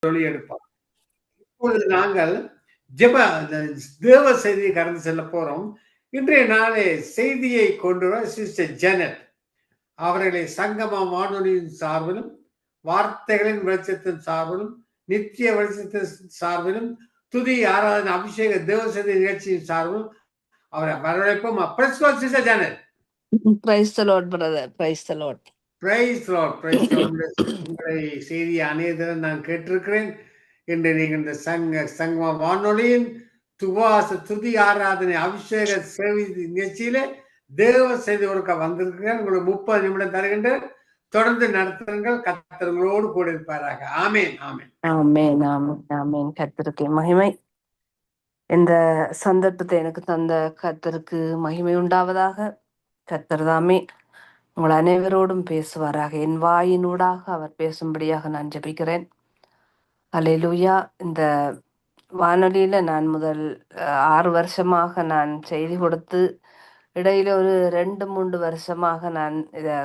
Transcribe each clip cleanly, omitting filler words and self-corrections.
எடுப்பார். இப்பொழுது நாங்கள் ஜெப தேவ செய்தியை கடந்து செல்ல போறோம். இன்றைய நாளே செய்தியை கொண்டு வர சிஸ்டர் ஜெனட் அவர்களை சங்கமம் வானொலியின் சார்பிலும், வார்த்தைகளின் வெளிச்சத்தின் சார்பிலும், நித்திய வெளிச்சத்தின் சார்பிலும், துதி ஆராதனை அபிஷேக தேவ செய்தி நிகழ்ச்சியின் சார்பிலும் அவரை வரவேற்போம். Praise lord sister Janet. Praise the lord brother. Praise the Lord. Praise lord. Praise lord. உங்களை செய்தி அநேகத்தில் நான் கேட்டிருக்கிறேன். இன்று நீங்கள் இந்த சங்கம வானொலியின் துதி ஆராதனை அபிஷேக சேவை நிகழ்ச்சியில தேவ செய்தி ஒருக்க வந்திருக்கிறேன். உங்களுக்கு 30 நிமிடம் தருகின்ற தொடர்ந்து நடத்துங்கள். கர்த்தர்களோடு கூட இருப்பாராக. ஆமேன். ஆமேன். ஆமேன். ஆமேன். ஆமேன். கர்த்தருக்கு மகிமை. இந்த சந்தர்ப்பத்தை எனக்கு தந்த கர்த்தருக்கு மகிமை உண்டாவதாக. கர்த்தர் தாமே உங்கள் அனைவரோடும் பேசுவாராக. என் வாயினூடாக அவர் பேசும்படியாக நான் ஜெபிக்கிறேன். அல்லேலூயா. இந்த வானொலியில நான் முதல் 6 வருஷமாக நான் செய்தி கொடுத்து இடையில ஒரு 2-3 வருஷமாக நான் இதை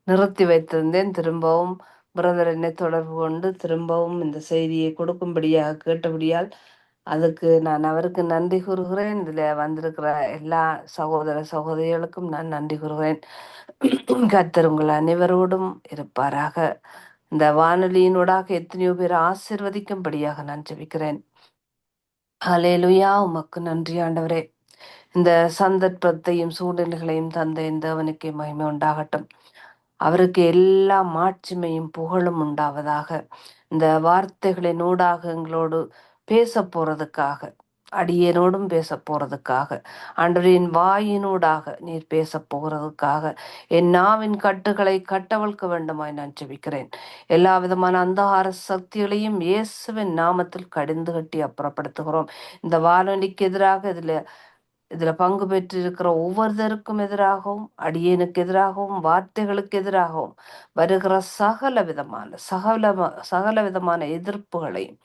நிறுத்தி வைத்திருந்தேன். திரும்பவும் பிரதர் என்னை தொடர்பு கொண்டு திரும்பவும் இந்த செய்தியை கொடுக்கும்படியாக கேட்டபடியால் அதுக்கு நான் அவருக்கு நன்றி கூறுகிறேன். இதில் வந்திருக்கிற எல்லா சகோதர சகோதரிகளுக்கும் நான் நன்றி கூறுகிறேன். கர்த்தர் உங்கள் அனைவரோடும் இருப்பாராக. இந்த வானொலியினூடாக எத்தனையோ பேர் ஆசீர்வதிக்கும்படியாக நான் ஜெபிக்கிறேன். ஹல்லேலூயா. உமக்கு நன்றி ஆண்டவரே. இந்த சந்தர்ப்பத்தையும் சூழ்நிலைகளையும் தந்த இந்த தேவனுக்கு மகிமை உண்டாகட்டும். அவருக்கு எல்லா மாட்சிமையும் புகழும் உண்டாவதாக. இந்த வார்த்தைகளின் ஊடாக எங்களோடு பேச போறதுக்காக, அடியனோடும் பேச போறதுக்காக, ஆண்டவரின் வாயினூடாக நீர் பேச போகிறதுக்காக என் நாவின் கட்டுகளை கட்டவழ்க்க வேண்டுமாய் நான் ஜெபிக்கிறேன். எல்லா விதமான அந்தகார சக்திகளையும் இயேசுவின் நாமத்தில் கடிந்து கட்டி அப்புறப்படுத்துகிறோம். இந்த வானொலிக்கு எதிராக இதுல பங்கு பெற்றிருக்கிற ஒவ்வொருத்தருக்கும் எதிராகவும், அடியேனுக்கு எதிராகவும், வார்த்தைகளுக்கு எதிராகவும் வருகிற சகல விதமான எதிர்ப்புகளையும்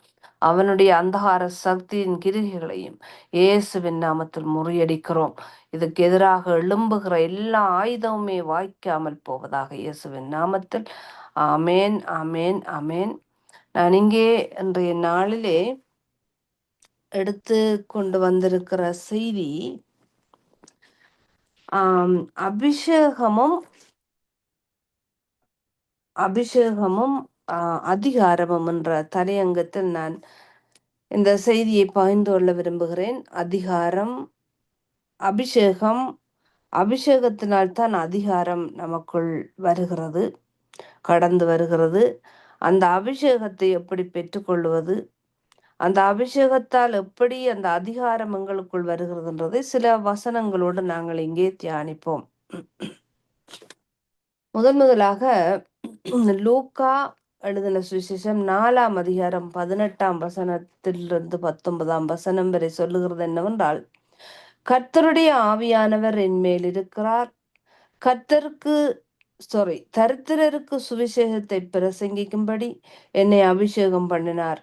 அவனுடைய அந்தகார சக்தியின் கிரிகைகளையும் இயேசுவின் நாமத்தில் முறியடிக்கிறோம். இதுக்கு எதிராக எழும்புகிற எல்லா ஆயுதமுமே வாய்க்காமல் போவதாக இயேசுவின் நாமத்தில். ஆமேன். ஆமேன். ஆமேன். நான் இங்கே இன்றைய நாளிலே எடுத்து கொண்டு வந்திருக்கிற செய்தி அபிஷேகமும் அதிகாரமும் என்ற தலையங்கத்தில் நான் இந்த செய்தியை பகிர்ந்து கொள்ள விரும்புகிறேன். அதிகாரம், அபிஷேகம், அபிஷேகத்தினால்தான் அதிகாரம் நமக்குள் வருகிறது, கடந்து வருகிறது. அந்த அபிஷேகத்தை எப்படி பெற்றுக்கொள்வது, அந்த அபிஷேகத்தால் எப்படி அந்த அதிகாரம் எங்களுக்குள் வருகிறதுன்றதை சில வசனங்களோடு நாங்கள் இங்கே தியானிப்போம். முதலாக லூக்கா எழுதின சுவிசேஷம் 4ஆம் அதிகாரம் 18ஆம் வசனத்திலிருந்து 19ஆம் வசனம் வரை சொல்லுகிறது என்னவென்றால், கர்த்தருடைய ஆவியானவர் என் மேல் இருக்கிறார், தரித்திரருக்கு சுவிசேஷத்தை பிரசங்கிக்கும்படி என்னை அபிஷேகம் பண்ணினார்.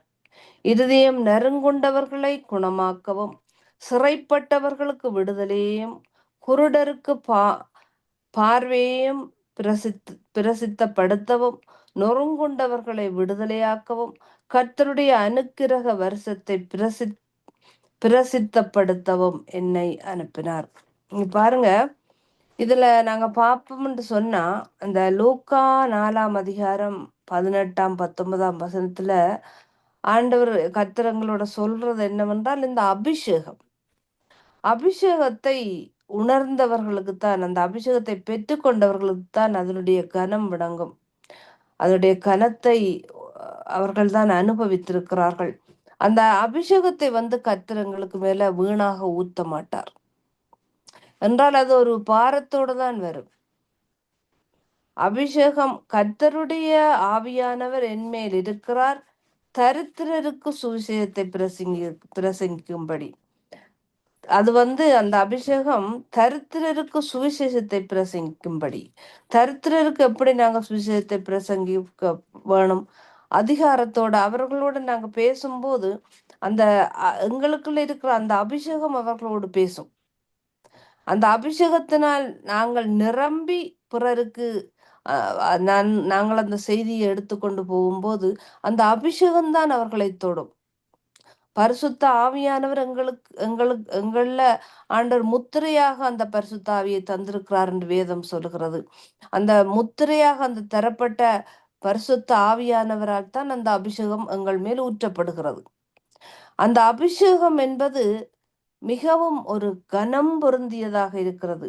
இருதயம் நெருங்குண்டவர்களை குணமாக்கவும், சிறைப்பட்டவர்களுக்கு விடுதலையையும், குருடருக்கு பார்வையையும் பிரசித்தப்படுத்தவும், நொறுங்குண்டவர்களை விடுதலையாக்கவும், கர்த்தருடைய அனுக்கிரக வருஷத்தை பிரசித்தப்படுத்தவும் என்னை அனுப்பினார். பாருங்க, இதுல நாங்க பார்ப்போம்னு சொன்னா, அந்த லூக்கா 4ஆம் அதிகாரம் 18ஆம் 19ஆம் வசனத்துல ஆண்டவர் கர்த்தரங்களோட சொல்றது என்னவென்றால், இந்த அபிஷேகத்தை உணர்ந்தவர்களுக்கு தான், அந்த அபிஷேகத்தை பெற்றுக்கொண்டவர்களுக்கு தான் அதனுடைய கனம் விளங்கும். அதனுடைய கனத்தை அவர்கள் தான் அனுபவித்திருக்கிறார்கள். அந்த அபிஷேகத்தை கர்த்தரங்களுக்கு மேல வீணாக ஊத்த மாட்டார் என்றால் அது ஒரு பாரத்தோடு தான் வரும். அபிஷேகம், கர்த்தருடைய ஆவியானவர் என்மேல் இருக்கிறார், தரித்திரருக்கு சுவிசேஷத்தை பிரசங்கிக்கும்படி. அது அந்த அபிஷேகம் தரித்திரருக்கு சுவிசேஷத்தை பிரசங்கிக்கும்படி. தரித்திரருக்கு எப்படி நாங்க சுவிசேஷத்தை பிரசங்கிக்க வேணும்? அதிகாரத்தோட அவர்களோட நாங்க பேசும்போது அந்த எங்களுக்குள்ள இருக்கிற அந்த அபிஷேகம் அவர்களோடு பேசும். அந்த அபிஷேகத்தினால் நாங்கள் நிரம்பி பிறருக்கு நாங்கள் அந்த செய்தியை எடுத்துக்கொண்டு போகும்போது அந்த அபிஷேகம்தான் அவர்களை தொடும். பரிசுத்த ஆவியானவர் எங்கள்ல ஆண்டவர் முத்திரையாக அந்த பரிசுத்த ஆவியை தந்திருக்கிறார் என்று வேதம் சொல்லுகிறது. அந்த முத்திரையாக அந்த தரப்பட்ட பரிசுத்த ஆவியானவரால் தான் அந்த அபிஷேகம் எங்கள் மேல் ஊற்றப்படுகிறது. அந்த அபிஷேகம் என்பது மிகவும் ஒரு கனம் பொருந்தியதாக இருக்கிறது.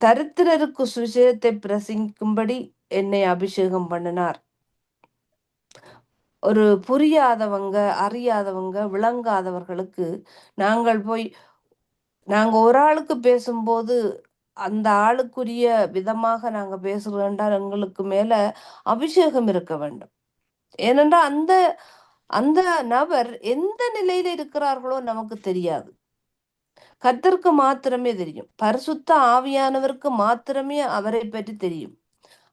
தரித்திரருக்கு சுவிசேஷத்தை பிரசங்கிக்கும்படி என்னை அபிஷேகம் பண்ணினார். ஒரு புரியாதவங்க, அறியாதவங்க, விளங்காதவர்களுக்கு நாங்க ஒரு ஆளுக்கு பேசும்போது அந்த ஆளுக்குரிய விதமாக நாங்க பேசுறோம் என்றால் எங்களுக்கு மேல அபிஷேகம் இருக்க வேண்டும். ஏனென்றால் அந்த நபர் எந்த நிலையில இருக்கிறார்களோ நமக்கு தெரியாது. கர்த்தருக்கு மாத்திரமே தெரியும். பரிசுத்த ஆவியானவருக்கு மாத்திரமே அவரை பற்றி தெரியும்.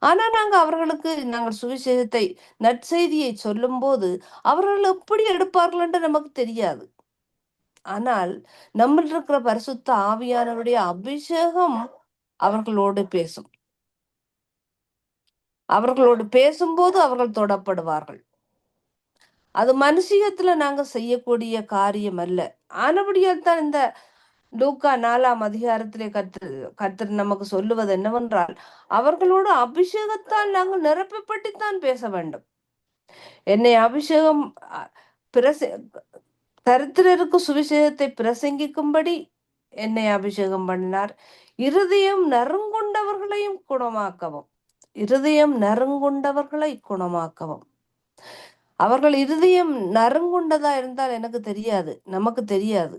ஆனா நாங்கள் சுவிசேஷத்தை, நற்செய்தியை சொல்லும் போது அவர்கள் எப்படி எடுப்பார்கள் என்று நமக்கு தெரியாது. ஆனால் நம்மில் இருக்கிற பரிசுத்த ஆவியானவருடைய அபிஷேகம் அவர்களோடு பேசும். அவர்களோடு பேசும்போது அவர்கள் தொடப்படுவார்கள். அது மனுஷியத்துல நாங்க செய்யக்கூடிய காரியம் அல்ல. ஆனபடியால் தான் இந்த லூக்கா 4ஆம் அதிகாரத்திலே கர்த்தர் நமக்கு சொல்லுவது என்னவென்றால், அவர்களோடு அபிஷேகத்தால் நாங்கள் நிரப்பப்பட்டுத்தான் பேச வேண்டும். என்னை அபிஷேகம் தரித்திரருக்கு சுவிசேஷத்தை பிரசங்கிக்கும்படி என்னை அபிஷேகம் பண்ணினார். இருதயம் நறுங்குண்டவர்களையும் குணமாக்கவும். இருதயம் நறுங்குண்டவர்களை குணமாக்கவும். அவர்கள் இருதயம் நறுங்குண்டதா இருந்தால் எனக்கு தெரியாது, நமக்கு தெரியாது.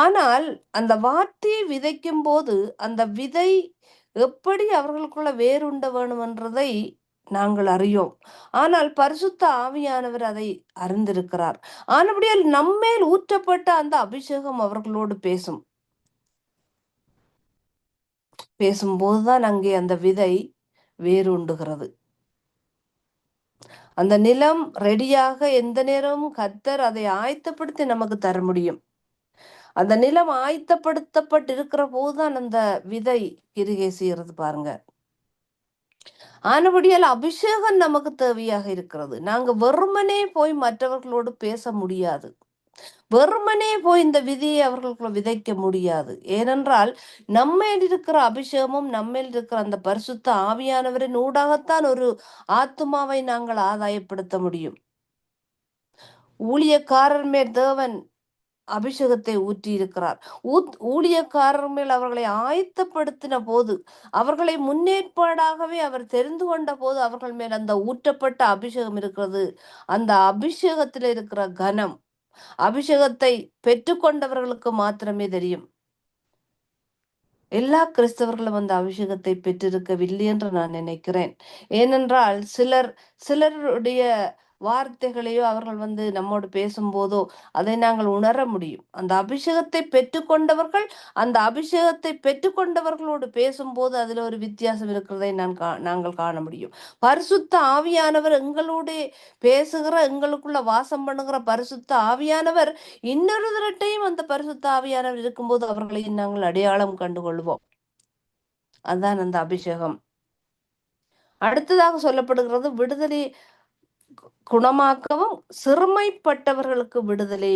ஆனால் அந்த வார்த்தையை விதைக்கும் போது அந்த விதை எப்படி அவர்களுக்குள்ள வேறுண்ட வேணும் என்றதை நாங்கள் அறியோம். ஆனால் பரிசுத்த ஆவியானவர் அதை அறிந்திருக்கிறார். ஆனபடியால் நம்மேல் ஊற்றப்பட்ட அந்த அபிஷேகம் அவர்களோடு பேசும்போதுதான் அங்கே அந்த விதை வேறுண்டுகிறது. அந்த நிலம் ரெடியாக எந்த நேரமும் கர்த்தர் அதை ஆயத்தப்படுத்தி நமக்கு தர முடியும். அந்த நிலம் ஆயத்தப்படுத்தப்பட்டு இருக்கிற போதுதான் அந்த விதை கிரிகை செய்யறது பாருங்க. ஆனபடியால் அபிஷேகம் நமக்கு தேவையாக இருக்கிறது. நாங்க வெறுமனே போய் மற்றவர்களோடு பேச முடியாது. வெறுமனே போய் இந்த விதியை அவர்களுக்குள்ள விதைக்க முடியாது. ஏனென்றால் நம்மேல் இருக்கிற அபிஷேகமும் நம்மேல் இருக்கிற அந்த பரிசுத்த ஆவியானவரின் ஊடாகத்தான் ஒரு ஆத்துமாவை நாங்கள் ஆதாயப்படுத்த முடியும். ஊழியக்காரர் மேல் தேவன் அபிஷேகத்தை ஊற்றி இருக்கிறார். ஊழியக்காரர் மேல் அவர்களை ஆயத்தப்படுத்தின போது, அவர்களை முன்னேற்பாடாகவே அவர் தெரிந்து கொண்ட போது அவர்கள் மேல் அந்த ஊற்றப்பட்ட அபிஷேகம் இருக்கிறது. அந்த அபிஷேகத்தில் இருக்கிற கனம், அபிஷேகத்தை பெற்றுக்கொண்டவர்களுக்கு மாத்திரமே தெரியும். எல்லா கிறிஸ்தவர்களும் அந்த அபிஷேகத்தை பெற்றிருக்கவில்லை என்று நான் நினைக்கிறேன். ஏனென்றால் சிலருடைய வார்த்தைகளையோ அவர்கள் நம்மோடு பேசும்போதோ அதை நாங்கள் உணர முடியும். அந்த அபிஷேகத்தை பெற்றுக்கொண்டவர்களோடு பேசும்போது அதுல ஒரு வித்தியாசம் இருக்கிறதை நாங்கள் காண முடியும். பரிசுத்த ஆவியானவர் எங்களோட பேசுகிற, எங்களுக்குள்ள வாசம் பண்ணுகிற பரிசுத்த ஆவியானவர் இன்னொரு திரட்டையும் அந்த பரிசுத்த ஆவியானவர் இருக்கும்போது அவர்களை நாங்கள் அடையாளம் கண்டுகொள்வோம். அதுதான் அந்த அபிஷேகம். அடுத்ததாக சொல்லப்படுகிறது விடுதலை குணமாக்கவும் சிறுமைப்பட்டவர்களுக்கு விடுதலை.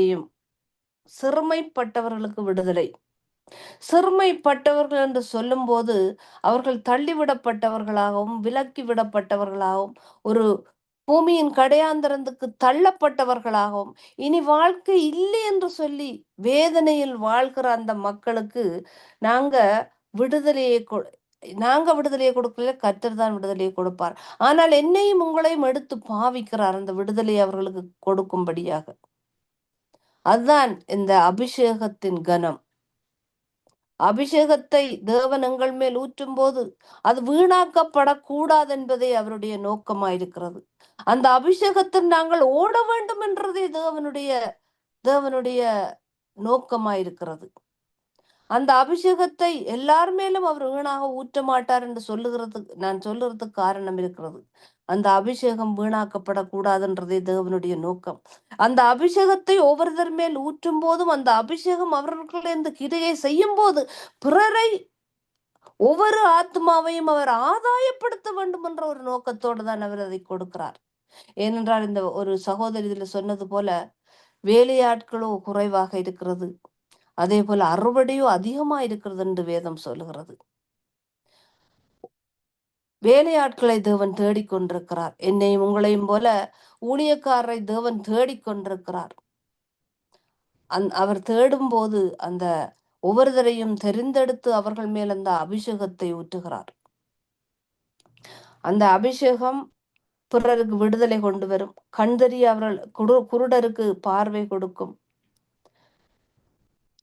சிறுமைப்பட்டவர்கள் என்று சொல்லும் போது அவர்கள் தள்ளிவிடப்பட்டவர்களாகவும் விலக்கி விடப்பட்டவர்களாகவும் ஒரு பூமியின் கடையாந்தரத்துக்கு தள்ளப்பட்டவர்களாகவும் இனி வாழ்க்கை இல்லை என்று சொல்லி வேதனையில் வாழ்கிற அந்த மக்களுக்கு நாங்க விடுதலையை கொடுக்கல, கர்த்தர் தான் விடுதலையை கொடுப்பார். ஆனால் என்னையும் உங்களையும் எடுத்து பாவிக்கிறார் அந்த விடுதலையை அவர்களுக்கு கொடுக்கும்படியாக. அதுதான் இந்த அபிஷேகத்தின் கனம். அபிஷேகத்தை தேவன் எங்கள் மேல் ஊற்றும் போது அது வீணாக்கப்படக்கூடாது என்பதே அவருடைய நோக்கமாயிருக்கிறது. அந்த அபிஷேகத்தில் நாங்கள் ஓட வேண்டும் என்றதே தேவனுடைய நோக்கமாயிருக்கிறது. அந்த அபிஷேகத்தை எல்லார் மேலும் அவர் வீணாக ஊற்ற மாட்டார் என்று நான் சொல்லுறதுக்கு காரணம் இருக்கிறது. அந்த அபிஷேகம் வீணாக்கப்படக்கூடாதுன்றதே தேவனுடைய நோக்கம். அந்த அபிஷேகத்தை ஒவ்வொருத்தர் மேல் ஊற்றும் போதும் அந்த அபிஷேகம் அவர்களிருந்து கிரியை செய்யும் போது பிறரை ஒவ்வொரு ஆத்மாவையும் அவர் ஆதாயப்படுத்த வேண்டும் என்ற ஒரு நோக்கத்தோடு தான் அவர் அதை கொடுக்கிறார். ஏனென்றால் இந்த ஒரு சகோதரி இதுல சொன்னது போல வேலையாட்களோ குறைவாக இருக்கிறது, அதே போல அறுவடையோ அதிகமா இருக்கிறது என்று வேதம் சொல்லுகிறது. வேலையாட்களை தேவன் தேடிக்கொண்டிருக்கிறார். என்னையும் உங்களையும் போல ஊழியக்காரரை தேவன் தேடிக்கொண்டிருக்கிறார். அவர் தேடும் போது அந்த ஒவ்வொருவரையும் தெரிந்தெடுத்து அவர்கள் மேல் அந்த அபிஷேகத்தை ஊற்றுகிறார். அந்த அபிஷேகம் பிறருக்கு விடுதலை கொண்டு வரும். கண்தெறிய அவர்கள் குருடருக்கு பார்வை கொடுக்கும்.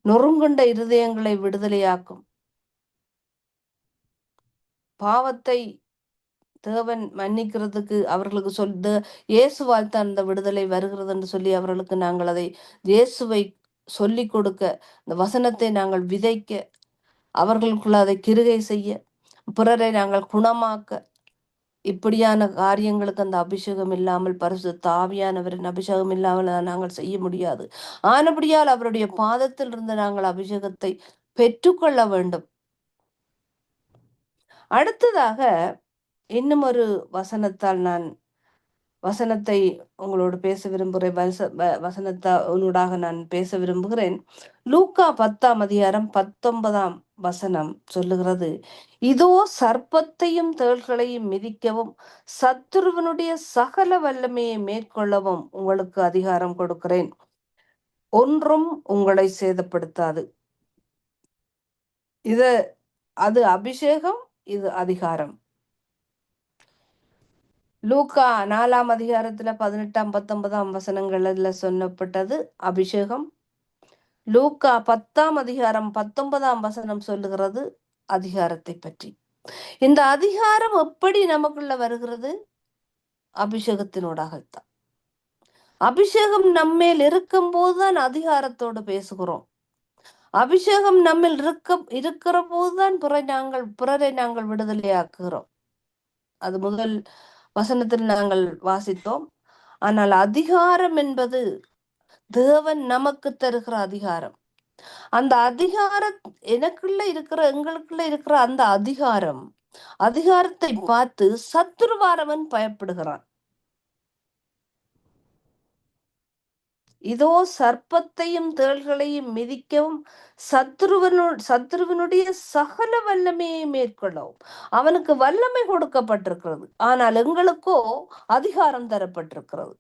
நொறுங்குண்ட இருதயங்களை விடுதலையாக்கும். பாவத்தை தேவன் மன்னிக்கிறதுக்கு அவர்களுக்கு இயேசுவால் தான் அந்த விடுதலை வருகிறது என்று சொல்லி அவர்களுக்கு நாங்கள் அதை இயேசுவை சொல்லிக் கொடுக்க, இந்த வசனத்தை நாங்கள் விதைக்க, அவர்களுக்குள்ள அதை கிருகை செய்ய, பிறரை நாங்கள் குணமாக்க, இப்படியான காரியங்களுக்கு அந்த அபிஷேகம் இல்லாமல், பரிசுத்த ஆவியானவரின் அபிஷேகம் இல்லாமல் நாங்கள் செய்ய முடியாது. ஆனபடியால் அவருடைய பாதத்தில் இருந்து நாங்கள் அபிஷேகத்தை பெற்றுக்கொள்ள வேண்டும். அடுத்ததாக இன்னும் ஒரு வசனத்தை உங்களோடு பேச விரும்புகிறேன். வசனத்தூடாக நான் பேச விரும்புகிறேன். லூக்கா 10:19 சொல்லுகிறது, இதோ சர்ப்பத்தையும் தேள்களையும் மிதிக்கவும் சத்துருவனுடைய சகல வல்லமையை மேற்கொள்ளவும் உங்களுக்கு அதிகாரம் கொடுக்கிறேன், ஒன்றும் உங்களை சேதப்படுத்தாது. அது அபிஷேகம், இது அதிகாரம். லூக்கா 4:18-19 சொல்லப்பட்டது அபிஷேகம். லூக்கா 10:19 சொல்லுகிறது அதிகாரத்தை பற்றி. இந்த அதிகாரம் எப்படி நமக்குள்ள வருகிறது? அபிஷேகத்தினூடாகத்தான். அபிஷேகம் நம்மேல் இருக்கும் போதுதான் அதிகாரத்தோடு பேசுகிறோம். அபிஷேகம் நம்மில் இருக்கிற போதுதான் பிறரை நாங்கள் விடுதலையாக்குகிறோம். அது முதல் வசனத்தில் நாங்கள் வாசித்தோம். ஆனால் அதிகாரம் என்பது தேவன் நமக்கு தருகிற அதிகாரம். அந்த அதிகாரம் எங்களுக்குள்ள இருக்கிற அந்த அதிகாரத்தை பார்த்து சத்துருவாரவன் பயப்படுகிறான். இதோ சர்ப்பத்தையும் தேள்களையும் மிதிக்கவும் சத்துருவனுடைய சகல வல்லமையை மேற்கொள்ளவும். அவனுக்கு வல்லமை கொடுக்கப்பட்டிருக்கிறது, ஆனால் எங்களுக்கோ அதிகாரம் தரப்பட்டிருக்கிறது.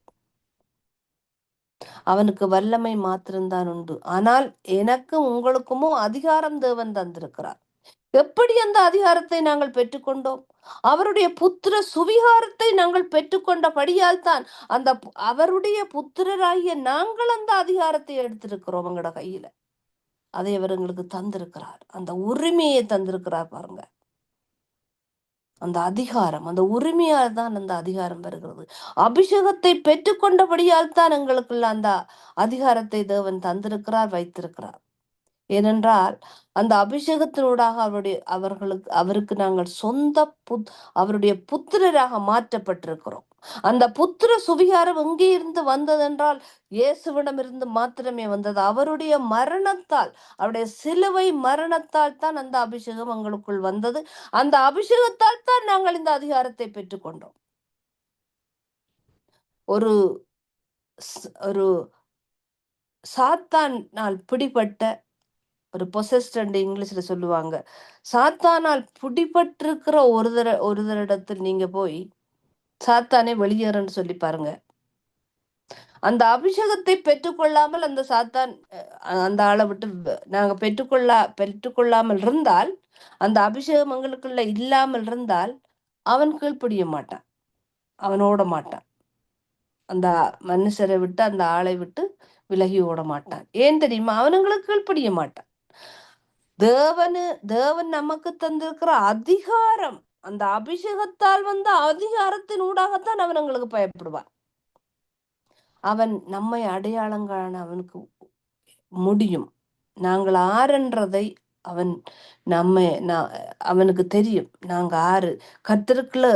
அவனுக்கு வல்லமை மாத்திரம்தான் உண்டு, ஆனால் எனக்கும் உங்களுக்குமோ அதிகாரம் தேவன் தந்திருக்கிறார். எப்படி அந்த அதிகாரத்தை நாங்கள் பெற்றுக்கொண்டோம்? அவருடைய புத்திர சுவிகாரத்தை நாங்கள் பெற்றுக்கொண்டபடியால் தான் அவருடைய புத்திரராகிய நாங்கள் அந்த அதிகாரத்தை எடுத்திருக்கிறோம் எங்களோட கையில. அதை அவர் எங்களுக்கு தந்திருக்கிறார். அந்த உரிமையை தந்திருக்கிறார் பாருங்க. அந்த அதிகாரம், அந்த உரிமையால் தான் அந்த அதிகாரம் வருகிறது. அபிஷேகத்தை பெற்றுக்கொண்டபடியால் தான் எங்களுக்குள்ள அந்த அதிகாரத்தை தேவன் தந்திருக்கிறார், வைத்திருக்கிறார். ஏனென்றால் அந்த அபிஷேகத்தினூடாக அவருக்கு நாங்கள் அவருடைய புத்திரராக மாற்றப்பட்டிருக்கிறோம். அந்த புத்திர சுவிகாரம் எங்கே இருந்து வந்ததென்றால் இயேசுவிடம் இருந்து மாத்திரமே வந்தது. அவருடைய மரணத்தால், அவருடைய சிலுவை மரணத்தால் தான் அந்த அபிஷேகம் எங்களுக்குள் வந்தது. அந்த அபிஷேகத்தால் தான் நாங்கள் இந்த அதிகாரத்தை பெற்றுக்கொண்டோம். ஒரு ஒரு சாத்தானால் பிடிபட்ட ஒரு பொசஸ்ட் இங்கிலீஷ்ல சொல்லுவாங்க. சாத்தானால் பிடிபட்டிருக்கிற ஒருதரிடத்தில் நீங்க போய் சாத்தானே வெளியேறன்னு சொல்லி பாருங்க. அந்த அபிஷேகத்தை பெற்றுக்கொள்ளாமல் அந்த சாத்தான் அந்த ஆளை விட்டு நாங்க பெற்றுக்கொள்ளாமல் இருந்தால், அந்த அபிஷேகம் எங்களுக்குள்ள இல்லாமல் இருந்தால் அவன் கீழ்ப்படிய மாட்டான், அவன் ஓட மாட்டான். அந்த மனுஷரை விட்டு, அந்த ஆளை விட்டு விலகி ஓட மாட்டான். ஏன் தெரியுமா? அவனுங்களுக்கு கீழ்ப்படிய மாட்டான். தேவன் நமக்கு தந்திருக்கிற அதிகாரம், அந்த அபிஷேகத்தால் வந்த அதிகாரத்தின் ஊடாகத்தான் அவன் எங்களுக்கு பயப்படுவான். அவன் நம்மை அடையாளம் காண அவனுக்கு முடியும். நாங்கள் ஆரென்றதை அவன் அவனுக்கு தெரியும் நாங்க ஆறு, கர்த்தருக்குள்ள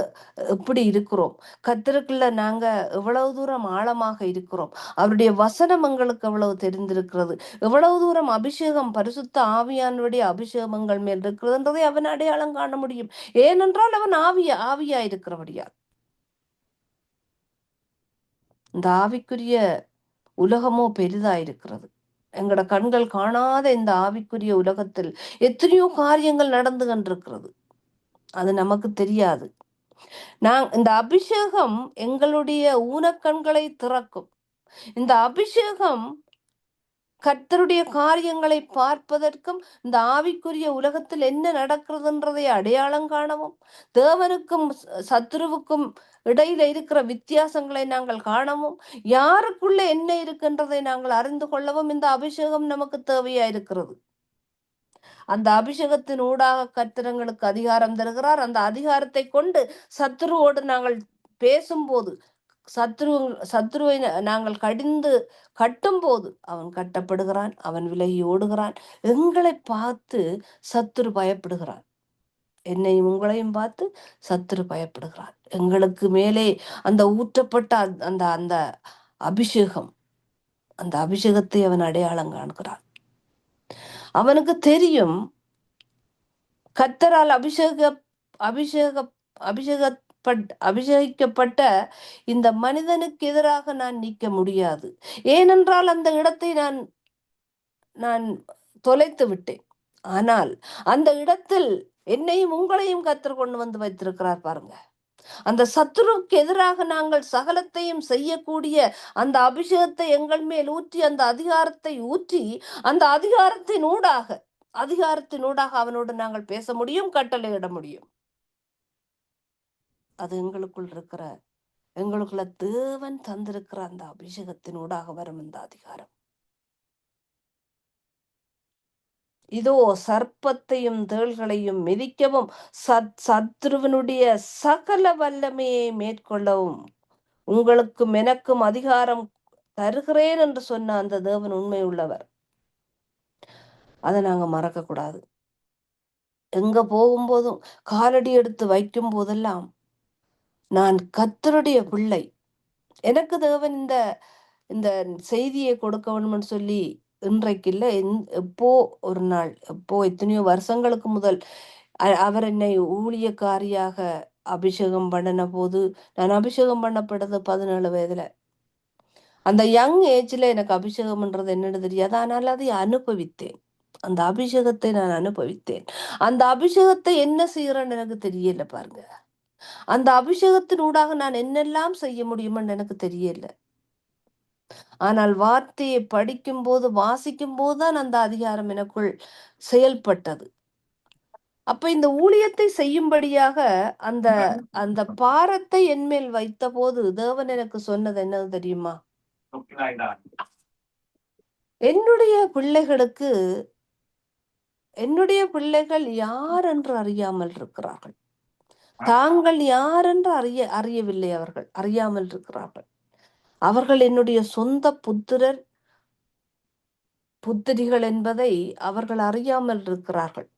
எப்படி இருக்கிறோம், கர்த்தருக்குள்ள நாங்க எவ்வளவு தூரம் ஆழமாக இருக்கிறோம், அவருடைய வசனம் எங்களுக்கு எவ்வளவு தெரிந்திருக்கிறது, எவ்வளவு தூரம் அபிஷேகம் பரிசுத்த ஆவியானுடைய அபிஷேகங்கள் மேல் இருக்கிறதுன்றதை அவன் அடையாளம் காண முடியும். ஏனென்றால் அவன் ஆவியா இருக்கிறபடியா. இந்த ஆவிக்குரிய உலகமோ பெரிதா இருக்கிறது. எங்கட கண்கள் காணாத இந்த ஆவிக்குரிய உலகத்தில் எத்தனையோ காரியங்கள் நடந்து கொண்டிருக்கிறது. அது நமக்கு தெரியாது. இந்த அபிஷேகம் எங்களுடைய ஊனக்கண்களை திறக்கும். இந்த அபிஷேகம் கர்த்தருடைய காரியங்களை பார்ப்பதற்கும், இந்த ஆவிக்குரிய உலகத்தில் என்ன நடக்கிறதுன்றதை அடையாளம் காணவும், தேவனுக்கும் சத்துருவுக்கும் இடையில இருக்கிற வித்தியாசங்களை நாங்கள் காணவும், யாருக்குள்ள என்ன இருக்கின்றதை நாங்கள் அறிந்து கொள்ளவும் இந்த அபிஷேகம் நமக்கு தேவையா இருக்கிறது. அந்த அபிஷேகத்தின் ஊடாக கர்த்தருக்கு அதிகாரம் தருகிறார். அந்த அதிகாரத்தை கொண்டு சத்துருவோடு நாங்கள் பேசும்போது, சத்ருவை நாங்கள் கட்டும் போது அவன் கட்டப்படுகிறான், அவன் விலகி ஓடுகிறான். எங்களை பார்த்து சத்துரு பயப்படுகிறான். என்னையும் உங்களையும் பார்த்து சத்துரு பயப்படுகிறான். எங்களுக்கு மேலே அந்த ஊற்றப்பட்ட அந்த அந்த அபிஷேகம், அந்த அபிஷேகத்தை அவன் அடையாளம் காண்கிறான். அவனுக்கு தெரியும் கர்த்தரால் அபிஷேகிக்கப்பட்ட இந்த மனிதனுக்கு எதிராக நான் நிற்க முடியாது. ஏனென்றால் அந்த இடத்தை நான் தொலைத்து விட்டேன். ஆனால் அந்த இடத்தில் என்னையும் உங்களையும் கர்த்தர் கொண்டு வந்து வைத்திருக்கிறார் பாருங்க. அந்த சத்துருக்கு எதிராக நாங்கள் சகலத்தையும் செய்யக்கூடிய அந்த அபிஷேகத்தை எங்கள் மேல் ஊற்றி, அந்த அதிகாரத்தை ஊற்றி, அந்த அதிகாரத்தினூடாக அவனோடு நாங்கள் பேச முடியும், கட்டளையிட முடியும். அது எங்களுக்குள்ள தேவன் தந்திருக்கிற அந்த அபிஷேகத்தினூடாக வரும் இந்த அதிகாரம். இதோ சர்ப்பத்தையும் தேள்களையும் மிதிக்கவும், சத்ருவனுடைய சகல வல்லமையை மேற்கொள்ளவும் உங்களுக்கும் எனக்கும் அதிகாரம் தருகிறேன் என்று சொன்ன அந்த தேவன் உண்மை உள்ளவர். அதை நாங்க மறக்க கூடாது. எங்க போகும்போதும், காலடி எடுத்து வைக்கும் போதெல்லாம் நான் கர்த்தருடைய பிள்ளை, எனக்கு தேவன் இந்த செய்தியை கொடுக்க வேணும்னு சொல்லி இன்றைக்கு இல்லை, எப்போ ஒரு நாள், எப்போ எத்தனையோ வருஷங்களுக்கு முதல் அவர் என்னை ஊழியக்காரியாக அபிஷேகம் பண்ணின போது, நான் அபிஷேகம் பண்ணப்பட்டது 17 வயதுல. அந்த யங் ஏஜ்ல எனக்கு அபிஷேகம்ன்றது என்னன்னு தெரியாது. ஆனால் அதை அனுபவித்தேன். அந்த அபிஷேகத்தை நான் அனுபவித்தேன். அந்த அபிஷேகத்தை என்ன செய்யறேன்னு எனக்கு தெரியல பாருங்க. அந்த அபிஷேகத்தின் ஊடாக நான் என்னெல்லாம் செய்ய முடியும்னு எனக்கு தெரியல. ஆனால் வார்த்தையை படிக்கும் போது, வாசிக்கும் போதுதான் அந்த அதிகாரம் எனக்குள் செயல்பட்டது. அப்ப இந்த ஊழியத்தை செய்யும்படியாக அந்த அந்த பாரத்தை என்மேல் வைத்த போது தேவன் எனக்கு சொன்னது என்னது தெரியுமா? என்னுடைய பிள்ளைகள் யார் என்று அறியாமல் இருக்கிறார்கள். தாங்கள் யார் என்று அறியவில்லை. அவர்கள் அறியாமல் இருக்கிறார்கள். அவர்கள் என்னுடைய சொந்த புத்திரிகள் என்பதை அவர்கள் அறியாமல் இருக்கிறார்கள்.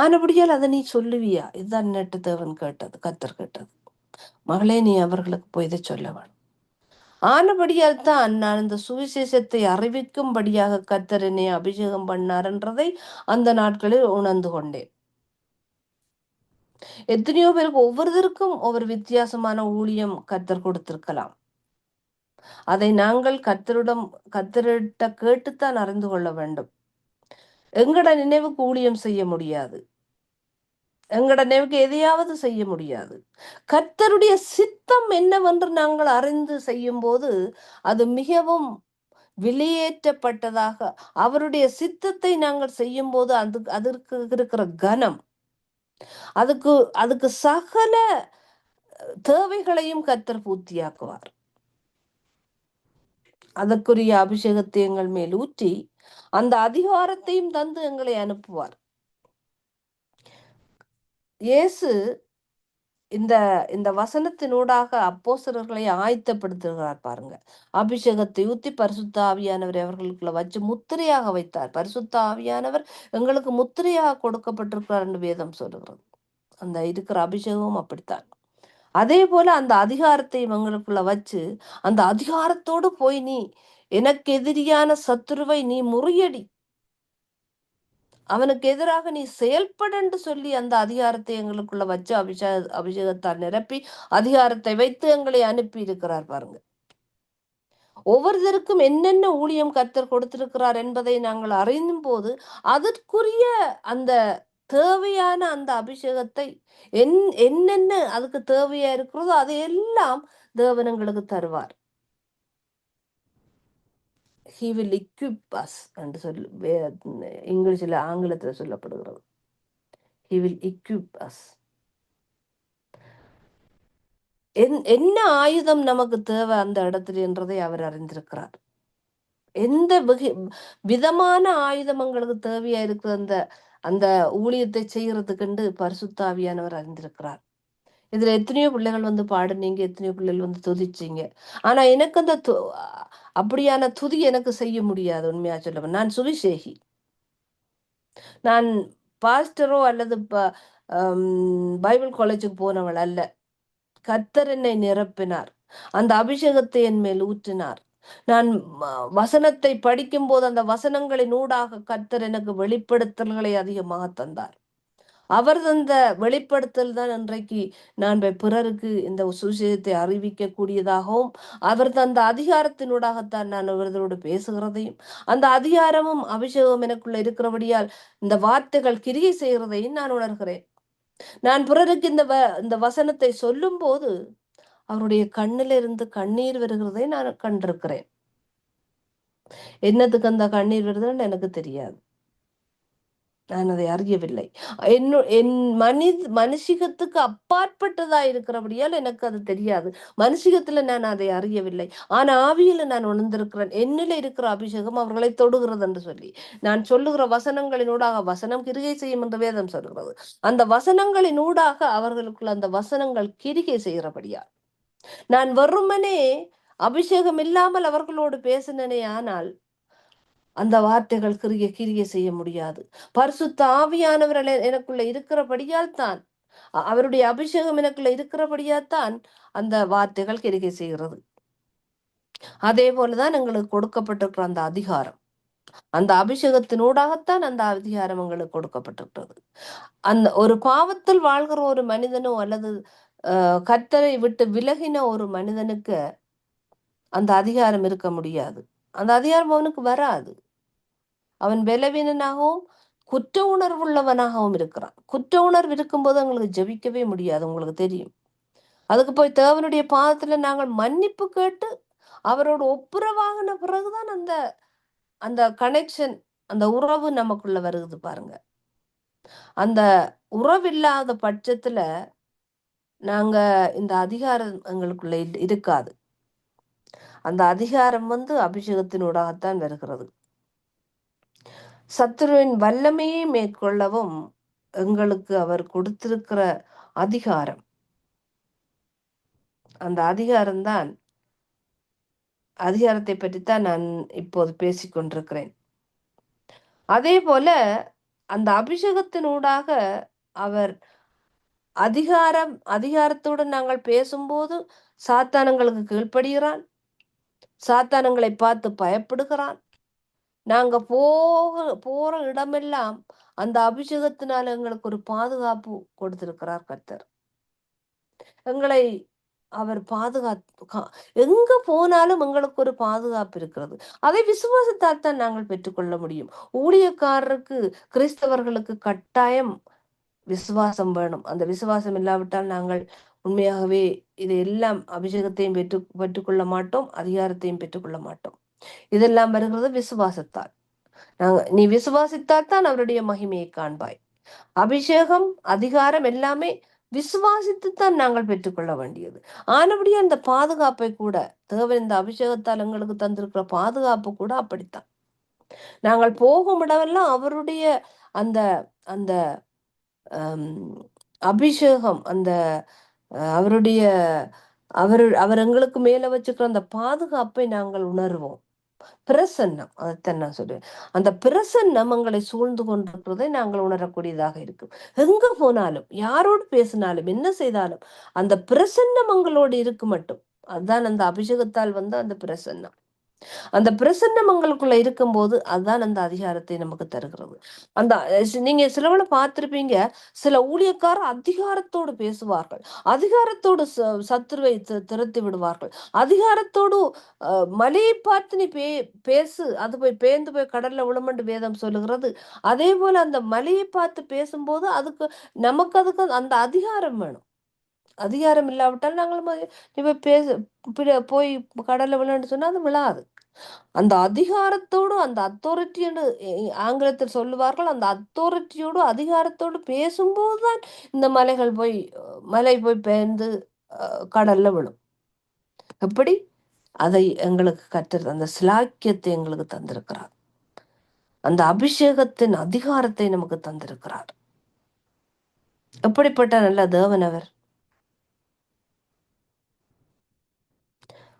ஆனபடியால் அதை நீ சொல்லுவியா? இதுதான் நேற்று தேவன் கேட்டது, கர்த்தர் கேட்டது. மகளே, நீ அவர்களுக்கு போய் இதை சொல்ல வேணும். ஆனபடியால் தான் நான் இந்த சுவிசேஷத்தை அறிவிக்கும்படியாக கர்த்தர் என்னை அபிஷேகம் பண்ணார் என்றதை அந்த நாட்களில் உணர்ந்து கொண்டேன். எத்தனையோ பேருக்கு ஒவ்வொருத்தருக்கும் ஒவ்வொரு வித்தியாசமான ஊழியம் கர்த்தர் கொடுத்திருக்கலாம். அதை நாங்கள் கர்த்தரிட்ட கேட்டுத்தான் அறிந்து கொள்ள வேண்டும். எங்கட நினைவுக்கு ஊழியம் செய்ய முடியாது. எங்கட நினைவுக்கு எதையாவது செய்ய முடியாது. கர்த்தருடைய சித்தம் என்னவென்று நாங்கள் அறிந்து செய்யும் போது அது மிகவும் வெளியேற்றப்பட்டதாக, அவருடைய சித்தத்தை நாங்கள் செய்யும் போது அதற்கு இருக்கிற கனம், அதுக்கு சகல தேவைகளையும் கர்த்தர் பூர்த்தியாக்குவார். அதற்குரிய அபிஷேகத்தை எங்கள் மேல் ஊற்றி அந்த அதிகாரத்தையும் தந்து எங்களை அனுப்புவார். இயேசு இந்த இந்த வசனத்தினூடாக அப்போஸ்தலர்களை ஆயத்தப்படுத்துகிறார் பாருங்க. அபிஷேகத்தை ஊத்தி பரிசுத்த ஆவியானவரை அவர்களுக்குள்ள வச்சு முத்திரையாக வைத்தார். பரிசுத்த ஆவியானவர் எங்களுக்கு முத்திரையாக கொடுக்கப்பட்டிருக்கிறார் என்று வேதம் சொல்லுகிறது. அந்த இருக்கிற அபிஷேகமும் அப்படித்தான். அதே போல அந்த அதிகாரத்தை இவங்களுக்குள்ள வச்சு அந்த அதிகாரத்தோடு போய் நீ எனக்கு எதிரியான சத்துருவை நீ முறியடி, அவனுக்கு எதிராக நீ செயல்படன்னு சொல்லி அந்த அதிகாரத்தை எங்களுக்குள்ள வச்சு அபிஷேகத்தால் நிரப்பி அதிகாரத்தை வைத்து எங்களை அனுப்பி இருக்கிறார் பாருங்க. ஒவ்வொருத்தருக்கும் என்னென்ன ஊழியம் கர்த்தர் கொடுத்திருக்கிறார் என்பதை நாங்கள் அறியும் போது அதற்குரிய அந்த தேவையான அந்த அபிஷேகத்தை என்னென்ன அதுக்கு தேவையா இருக்கிறதோ அதையெல்லாம் தேவன் எங்களுக்கு தருவார். he will equip us என்று சொல்லி இங்கிலீஷில் ஆங்கிலத்தில் சொல்லப்படுகிறது. he will equip us. என்ன ஆயுதம் நமக்கு தேவை அந்த இடத்துல என்றதை அவர் அறிந்திருக்கிறார். எந்த விதமான ஆயுதம் எங்களுக்கு தேவையா இருக்குது அந்த அந்த ஊழியத்தை செய்யறதுக்கு பரிசுத்த ஆவியானவர் அறிந்திருக்கிறார். இதுல எத்தனையோ பிள்ளைகள் வந்து பாடுனீங்க, எத்தனையோ பிள்ளைகள் வந்து துதிச்சீங்க. ஆனா எனக்கு அந்த அப்படியான துதி எனக்கு செய்ய முடியாது. உண்மையா சொல்லுவேன், நான் சுவிசேஷி, நான் பாஸ்டரோ அல்லது பைபிள் காலேஜுக்கு போனவள் அல்ல. கர்த்தர் என்னை நிரப்பினார், அந்த அபிஷேகத்தை என் மேல் ஊற்றினார். நான் வசனத்தை படிக்கும் போது அந்த வசனங்களின் ஊடாக கர்த்தர் எனக்கு வெளிப்படுத்தல்களை அதிகமாக தந்தார். அவர் தந்த வெளிப்படுத்தல் தான் இன்றைக்கு நான் பிறருக்கு இந்த சுவிசேஷத்தை அறிவிக்க கூடியதாகவும், அவர் தந்த அதிகாரத்தினூடாகத்தான் நான் அவர்களோடு பேசுகிறதையும், அந்த அதிகாரமும் அபிஷேகம் எனக்குள்ள இருக்கிறபடியால் இந்த வார்த்தைகள் கிரியை செய்கிறதையும் நான் உணர்கிறேன். நான் பிறருக்கு இந்த வசனத்தை சொல்லும் போது அவருடைய கண்ணிலிருந்து கண்ணீர் வருகிறதை நான் கண்டிருக்கிறேன். என்னத்துக்கு அந்த கண்ணீர் வருதுன்னு எனக்கு தெரியாது, நான் அதை அறியவில்லை. என் மனுஷிகத்துக்கு அப்பாற்பட்டதா இருக்கிறபடியால் எனக்கு அது தெரியாது. மனுஷிகத்துல நான் அதை அறியவில்லை. ஆனா ஆவியில நான் உணர்ந்திருக்கிறேன், என்னில இருக்கிற அபிஷேகம் அவர்களை தொடுகிறது என்று சொல்லி. நான் சொல்லுகிற வசனங்களினூடாக வசனம் கிரிகை செய்யும் என்று வேதம் சொல்கிறது. அந்த வசனங்களினூடாக அவர்களுக்குள்ள அந்த வசனங்கள் கிரிகை செய்கிறபடியால் நான் வெறுமனே அபிஷேகம் இல்லாமல் அவர்களோடு பேசினேனே ஆனால் அந்த வார்த்தைகள் கிரிய செய்ய முடியாது. பரிசுத்த ஆவியானவர் எனக்குள்ள இருக்கிறபடியால் தான், அவருடைய அபிஷேகம் எனக்குள்ள இருக்கிறபடியால் தான் அந்த வார்த்தைகள் கிரிகை செய்கிறது. அதே போலதான் எங்களுக்கு கொடுக்கப்பட்டிருக்கிற அந்த அதிகாரம், அந்த அபிஷேகத்தினூடாகத்தான் அந்த அதிகாரம் எங்களுக்கு கொடுக்கப்பட்டிருக்கிறது. அந்த ஒரு பாவத்தில் வாழ்கிற ஒரு மனிதனோ அல்லது கர்த்தரை விட்டு விலகின ஒரு மனிதனுக்கு அந்த அதிகாரம் இருக்க முடியாது. அந்த அதிகாரம் அவனுக்கு வராது. அவன் பலவீனனாகவும் குற்ற உணர்வுள்ளவனாகவும் இருக்கிறான். குற்ற உணர்வு இருக்கும்போது அவங்களுக்கு ஜெபிக்கவே முடியாது, உங்களுக்கு தெரியும். அதுக்கு போய் தேவனுடைய பாதத்துல நாங்கள் மன்னிப்பு கேட்டு அவரோட ஒப்புரவாகின பிறகுதான் அந்த அந்த கனெக்ஷன், அந்த உறவு நமக்குள்ள வருது பாருங்க. அந்த உறவில்லாத பட்சத்துல நாங்க இந்த அதிகாரம் எங்களுக்குள்ள இருக்காது. அந்த அதிகாரம் அபிஷேகத்தினூடாகத்தான் வருகிறது. சத்துருவின் வல்லமையை மேற்கொள்ளவும் எங்களுக்கு அவர் கொடுத்திருக்கிற அதிகாரம், அந்த அதிகாரம்தான், அதிகாரத்தை பற்றித்தான் நான் இப்போது பேசிக்கொண்டிருக்கிறேன். அதே போல அந்த அபிஷேகத்தினூடாக அவர் அதிகாரத்துடன் நாங்கள் பேசும்போது சாத்தானங்களுக்கு கீழ்ப்படுகிறான், சாத்தானங்களை பார்த்து பயப்படுகிறான். நாங்க போற இடமெல்லாம் அந்த அபிஷேகத்தினால எங்களுக்கு ஒரு பாதுகாப்பு கொடுத்திருக்கிறார் கர்த்தர். எங்களை அவர் எங்க போனாலும் எங்களுக்கு ஒரு பாதுகாப்பு இருக்கிறது. அதை விசுவாசத்தால் தான் நாங்கள் பெற்றுக்கொள்ள முடியும். ஊழியக்காரருக்கு, கிறிஸ்தவர்களுக்கு கட்டாயம் விசுவாசம் வேணும். அந்த விசுவாசம் இல்லாவிட்டால் நாங்கள் உண்மையாகவே இதையெல்லாம் அபிஷேகத்தையும் பெற்றுக்கொள்ள மாட்டோம், அதிகாரத்தையும் பெற்றுக்கொள்ள மாட்டோம். இதெல்லாம் வருகிறது விசுவாசத்தால். நீ விசுவாசித்தால் தான் அவருடைய மகிமையை காண்பாய். அபிஷேகம், அதிகாரம் எல்லாமே விசுவாசித்துத்தான் நாங்கள் பெற்றுக்கொள்ள வேண்டியது. ஆனபடியே அந்த பாதுகாப்பை கூட தேவன் இந்த அபிஷேகத்தால் எங்களுக்கு தந்திருக்கிற பாதுகாப்பு கூட அப்படித்தான். நாங்கள் போகும் இடமெல்லாம் அவருடைய அந்த அந்த அபிஷேகம், அந்த அவருடைய அவர் எங்களுக்கு மேல வச்சுக்கிற அந்த பாதுகாப்பை நாங்கள் உணர்வோம். பிரசன்னம், அதைத்தான் நான் சொல்றேன். அந்த பிரசன்னம் எங்களை சூழ்ந்து கொண்டிருக்கிறதை நாங்கள் உணரக்கூடியதாக இருக்கும். எங்க போனாலும், யாரோடு பேசினாலும், என்ன செய்தாலும் அந்த பிரசன்னம் எங்களோடு இருக்கு மட்டும். அதுதான் அந்த அபிஷேகத்தால் வந்து அந்த பிரசன்னம். அந்த பிரசன்னம் எங்களுக்குள்ள இருக்கும்போது அதுதான் அந்த அதிகாரத்தை நமக்கு தருகிறது. அந்த நீங்க சிலவள பார்த்திருப்பீங்க, சில ஊழியக்காரர் அதிகாரத்தோடு பேசுவார்கள். அதிகாரத்தோடு சத்துருவை துரத்தி விடுவார்கள். அதிகாரத்தோடு மலையை பார்த்து நீ பேசு, அது போய் பேந்து போய் கடல்ல விழுமென்று வேதம் சொல்லுகிறது. அதே போல அந்த மலையை பார்த்து பேசும்போது நமக்கு அந்த அதிகாரம் வேணும். அதிகாரம் இல்லாவிட்டால் நாங்கள் இப்ப போய் கடல்ல விழுன்னு சொன்னா அது விழாது. அந்த அதிகாரத்தோடு, அந்த அத்தாரிட்டி என்று ஆங்கிலத்தில் சொல்லுவார்கள். அந்த அத்தாரிட்டியோடு அதிகாரத்தோடு பேசும்போதுதான் இந்த மலை போய் பெயர்ந்து கடல்ல விழும். எப்படி அதை எங்களுக்கு அந்த சிலாக்கியத்தை எங்களுக்கு தந்திருக்கிறார். அந்த அபிஷேகத்தின் அதிகாரத்தை நமக்கு தந்திருக்கிறார். எப்படிப்பட்ட நல்ல தேவன் அவர்.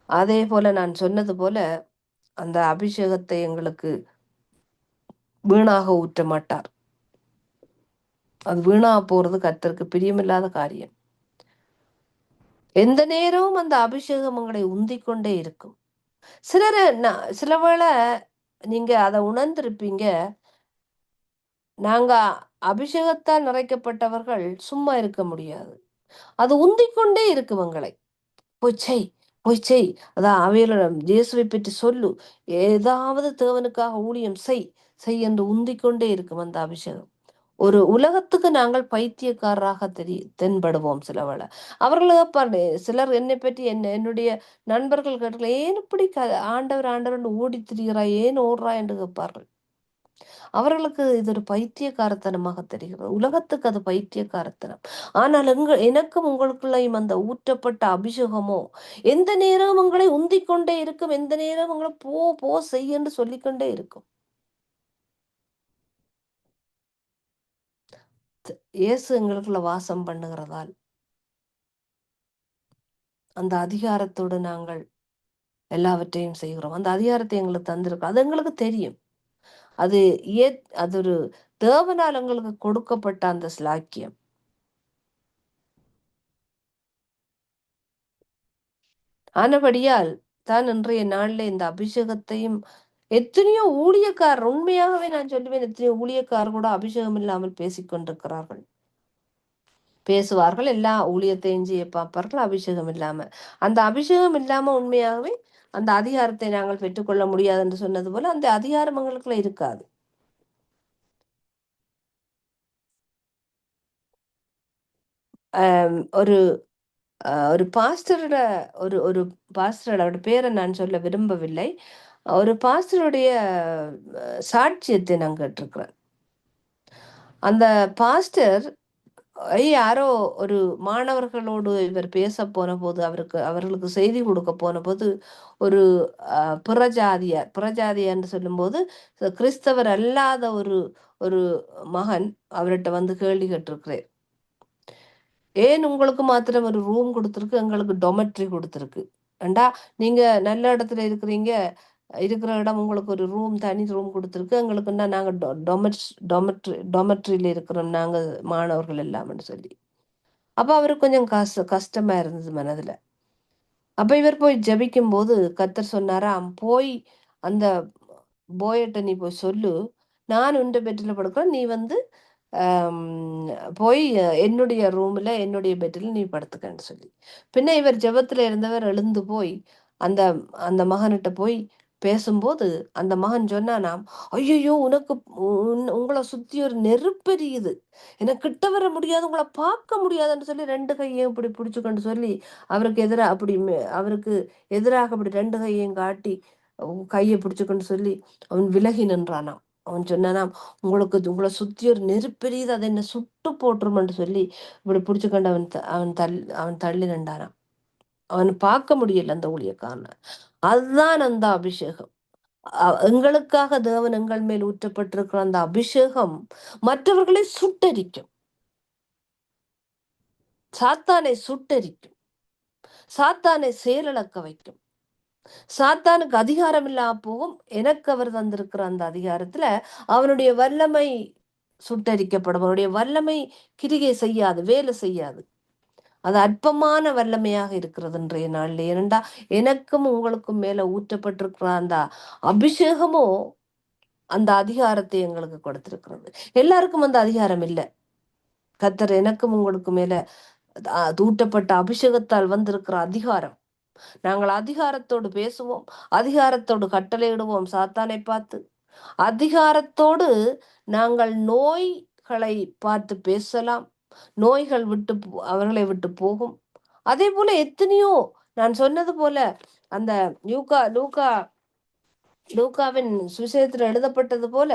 அதே போல நான் சொன்னது போல அந்த அபிஷேகத்தை எங்களுக்கு வீணாக ஊற்ற மாட்டார். அது வீணா போறது கர்த்தருக்கு பிரியமில்லாத காரியம். எந்த நேரமும் அந்த அபிஷேகம் உங்களை உந்திக்கொண்டே இருக்கும். சில வேளை நீங்க அதை உணர்ந்திருப்பீங்க. நாங்க அபிஷேகத்தால் நிறைக்கப்பட்டவர்கள் சும்மா இருக்க முடியாது. அது உந்திக்கொண்டே இருக்கும் எங்களை. போய் செய், அதான் அவையில இயேசுவை பற்றி சொல்லு, ஏதாவது தேவனுக்காக ஊழியம் செய் என்று உந்திக்கொண்டே இருக்கும் அந்த அபிஷேகம். ஒரு உலகத்துக்கு நாங்கள் பைத்தியக்காரராக தென்படுவோம் சிலவேளை. அவர்களுக்கு சிலர் என்னை பற்றி என்னுடைய நண்பர்கள் கேட்கல, ஏன் இப்படி ஆண்டவர் ஓடி திரிகிறாய், ஏன் ஓடுறா என்று கேட்பார்கள். அவர்களுக்கு இது ஒரு பைத்தியக்காரத்தனமாக தெரிகிறது. உலகத்துக்கு அது பைத்தியக்காரத்தனம். ஆனால் எனக்கும் உங்களுக்குள்ளையும் அந்த ஊற்றப்பட்ட அபிஷேகமோ எந்த நேரம் உங்களை உந்திக்கொண்டே இருக்கும். எந்த நேரம் உங்களை போ செய் என்று சொல்லிக்கொண்டே இருக்கும். இயேசு எங்களுக்குள்ள வாசம் பண்ணுகிறதால் அந்த அதிகாரத்தோடு நாங்கள் எல்லாவற்றையும் செய்கிறோம். அந்த அதிகாரத்தை எங்களுக்கு தந்திருக்கோம். அது எங்களுக்கு தெரியும். அது ஒரு தேவனால் எங்களுக்கு கொடுக்கப்பட்ட அந்த ஸ்லாக்கியம். ஆனபடியால் தான் இன்றைய நாள்ல இந்த அபிஷேகத்தையும் எத்தனையோ ஊழியக்காரர், உண்மையாகவே நான் சொல்லுவேன், எத்தனையோ ஊழியக்காரர் கூட அபிஷேகம் இல்லாமல் பேசிக்கொண்டிருக்கிறார்கள். பேசுவார்கள், எல்லா ஊழியத்தையும் செய்ய பார்ப்பார்கள் அபிஷேகம் இல்லாம. அந்த அபிஷேகம் இல்லாம உண்மையாகவே அந்த அதிகாரத்தை நாங்கள் பெற்றுக்கொள்ள முடியாது என்று சொன்னது போல அந்த அதிகாரம் எங்களுக்குள்ள இருக்காது. ஒரு ஒரு பாஸ்டரோட ஒரு பாஸ்டரோட அவருடைய பேரை நான் சொல்ல விரும்பவில்லை. ஒரு பாஸ்டருடைய சாட்சியத்தை நான் கேட்டிருக்கிறேன். அந்த பாஸ்டர் யாரோ ஒரு மாணவர்களோடு இவர் பேச போன போது, அவர்களுக்கு செய்தி கொடுக்க போன போது, ஒரு புறஜாதியார் சொல்லும்போது கிறிஸ்தவர் அல்லாத ஒரு மகன் அவர்கிட்ட வந்து கேள்வி கேட்டிருக்கிறேன். ஏன் உங்களுக்கு மாத்திரம் ஒரு ரூம் கொடுத்துருக்கு, எங்களுக்கு டொமெட்ரி கொடுத்துருக்கு. ஏண்டா நீங்க நல்ல இடத்துல இருக்கிற இடம் உங்களுக்கு ஒரு தனி ரூம் கொடுத்துருக்கு, எங்களுக்குன்னா நாங்க டொமெட்ரியில இருக்கிறோம் நாங்க மாணவர்கள் எல்லாம்னு சொல்லி. அப்ப அவருக்கு கொஞ்சம் கஷ்டமா இருந்தது மனதுல. அப்ப இவர் போய் ஜபிக்கும் போது கர்த்தர் சொன்னாராம், போய் அந்த போயிட்ட நீ போய் சொல்லு, நான் உண்ட பெட்டில படுக்கிறேன், நீ வந்து போய் என்னுடைய ரூம்ல என்னுடைய பெட்டில் நீ படுத்துக்கன்னு சொல்லி. பின்ன இவர் ஜெபத்துல இருந்தவர் எழுந்து போய் அந்த அந்த மகன்கிட்ட போய் பேசும்போது அந்த மகன் சொன்னானாம், ஐயோ உனக்கு உங்களை சுத்தி ஒரு நெருப்பெரியுது, எனக்கு கிட்ட வர முடியாது, உங்களை பார்க்க முடியாதுன்னு சொல்லி 2 கையையும் இப்படி பிடிச்சுக்கொண்டு சொல்லி அவருக்கு எதிராக அப்படி 2 கையையும் காட்டி கையை பிடிச்சுக்கொண்டு சொல்லி அவன் விலகி நின்றானாம். அவன் சொன்னானாம், உங்களை சுத்தி ஒரு நெருப்பெரியுது, அதை என்ன சுட்டு போட்டுருமென்று சொல்லி இப்படி பிடிச்சுக்கொண்டு அவன் தள்ளி நின்றானாம். அவன் பார்க்க முடியல அந்த ஊழியக்காரனை. அதுதான் அந்த அபிஷேகம். எங்களுக்காக தேவன் எங்கள் மேல் ஊற்றப்பட்டிருக்கிற அந்த அபிஷேகம் மற்றவர்களை சுட்டரிக்கும். சாத்தானை சுட்டரிக்கும், சாத்தானை செயலிழக்க வைக்கும், சாத்தானுக்கு அதிகாரம் இல்லாம போகும். எனக்கு அவர் தந்திருக்கிற அந்த அதிகாரத்துல அவனுடைய வல்லமை சுட்டரிக்கப்படும். அவனுடைய வல்லமை கிரிகை செய்யாது, வேலை செய்யாது. அது அற்பமான வல்லமையாக இருக்கிறது இன்றைய நாள்ல. ஏனென்றா எனக்கும் உங்களுக்கும் மேல ஊற்றப்பட்டிருக்கிற அந்த அபிஷேகமோ அந்த அதிகாரத்தை எங்களுக்கு கொடுத்திருக்கிறது. எல்லாருக்கும் அந்த அதிகாரம் இல்லை. கர்த்தர் எனக்கும் உங்களுக்கு மேல ஊற்றப்பட்ட அபிஷேகத்தால் வந்திருக்கிற அதிகாரம். நாங்கள் அதிகாரத்தோடு பேசுவோம், அதிகாரத்தோடு கட்டளையிடுவோம் சாத்தானை பார்த்து, அதிகாரத்தோடு நாங்கள் நோய்களை பார்த்து பேசலாம். நோய்கள் அவர்களை விட்டு போகும். அதே போல எத்தனையோ நான் சொன்னது போல அந்த லூகாவின் சுவிசேஷத்தில் எழுதப்பட்டது போல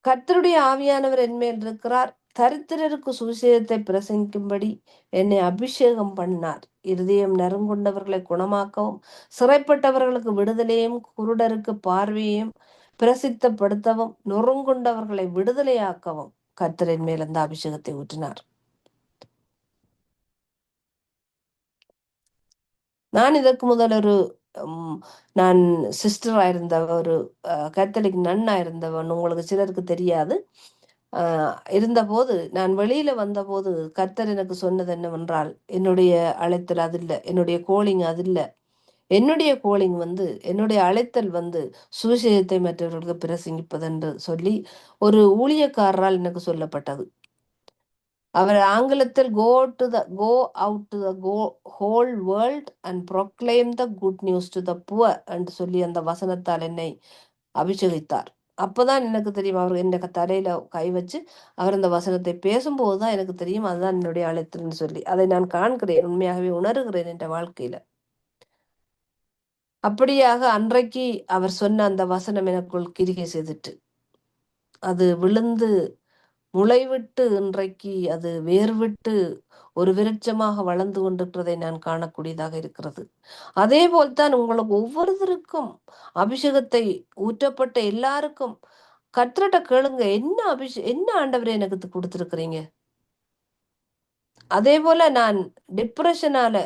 கர்த்தருடைய ஆவியானவர் என்மேல் இருக்கிறார், தரித்திரருக்கு சுவிசேஷத்தை பிரசங்கிக்கும்படி என்னை அபிஷேகம் பண்ணார், இருதயம் நறுங்குண்டவர்களை குணமாக்கவும், சிறைப்பட்டவர்களுக்கு விடுதலையும், குருடருக்கு பார்வையையும் பிரசித்தப்படுத்தவும், நொறுங்குண்டவர்களை விடுதலையாக்கவும் கர்த்தரின் மேல் அந்த அபிஷேகத்தை ஊற்றினார். நான் இதற்கு முதல் நான் சிஸ்டரா இருந்தவ, ஒரு கத்தோலிக் நன்னா இருந்தவன், உங்களுக்கு சிலருக்கு தெரியாது. இருந்தபோது நான் வெளியில வந்தபோது கர்த்தர் எனக்கு சொன்னது என்னவென்றால், என்னுடைய அழைத்தல் அது இல்லை, என்னுடைய கோலிங் அது இல்லை. என்னுடைய கோலிங் என்னுடைய அழைத்தல் சுவிசேஷத்தை மற்றவர்களுக்கு பிரசங்கிப்பது என்று சொல்லி ஒரு ஊழியக்காரரால் எனக்கு சொல்லப்பட்டது. அவர் ஆங்கிலத்தில் go out to the whole world and proclaim the good news to the poor என்று சொல்லி அந்த வசனத்தால் என்னை அபிஷேகித்தார். அப்பதான் எனக்கு தெரியும், அவர் என்னை தலையில கை வச்சு அவர் அந்த வசனத்தை பேசும்போதுதான் எனக்கு தெரியும் அதுதான் என்னுடைய அழைத்தல்னு சொல்லி. அதை நான் காண்கிறேன், உண்மையாகவே உணர்கிறேன் என்ற வாழ்க்கையில. அப்படியாக அன்றைக்கு அவர் சொன்ன அந்த வசனம் எனக்குள் கிரிகை செய்துட்டு, அது விழுந்து முளைவிட்டு இன்றைக்கு அது வேர்விட்டு ஒரு விருட்சமாக வளர்ந்து கொண்டிருக்கிறதை நான் காணக்கூடியதாக இருக்கிறது. அதே போல்தான் உங்களுக்கு ஒவ்வொருத்தருக்கும் அபிஷேகத்தை ஊற்றப்பட்ட எல்லாருக்கும் கர்த்தர்ட்ட கேளுங்க, என்ன ஆண்டவரே எனக்கு கொடுத்திருக்கிறீங்க. அதே போல நான் டிப்ரெஷனால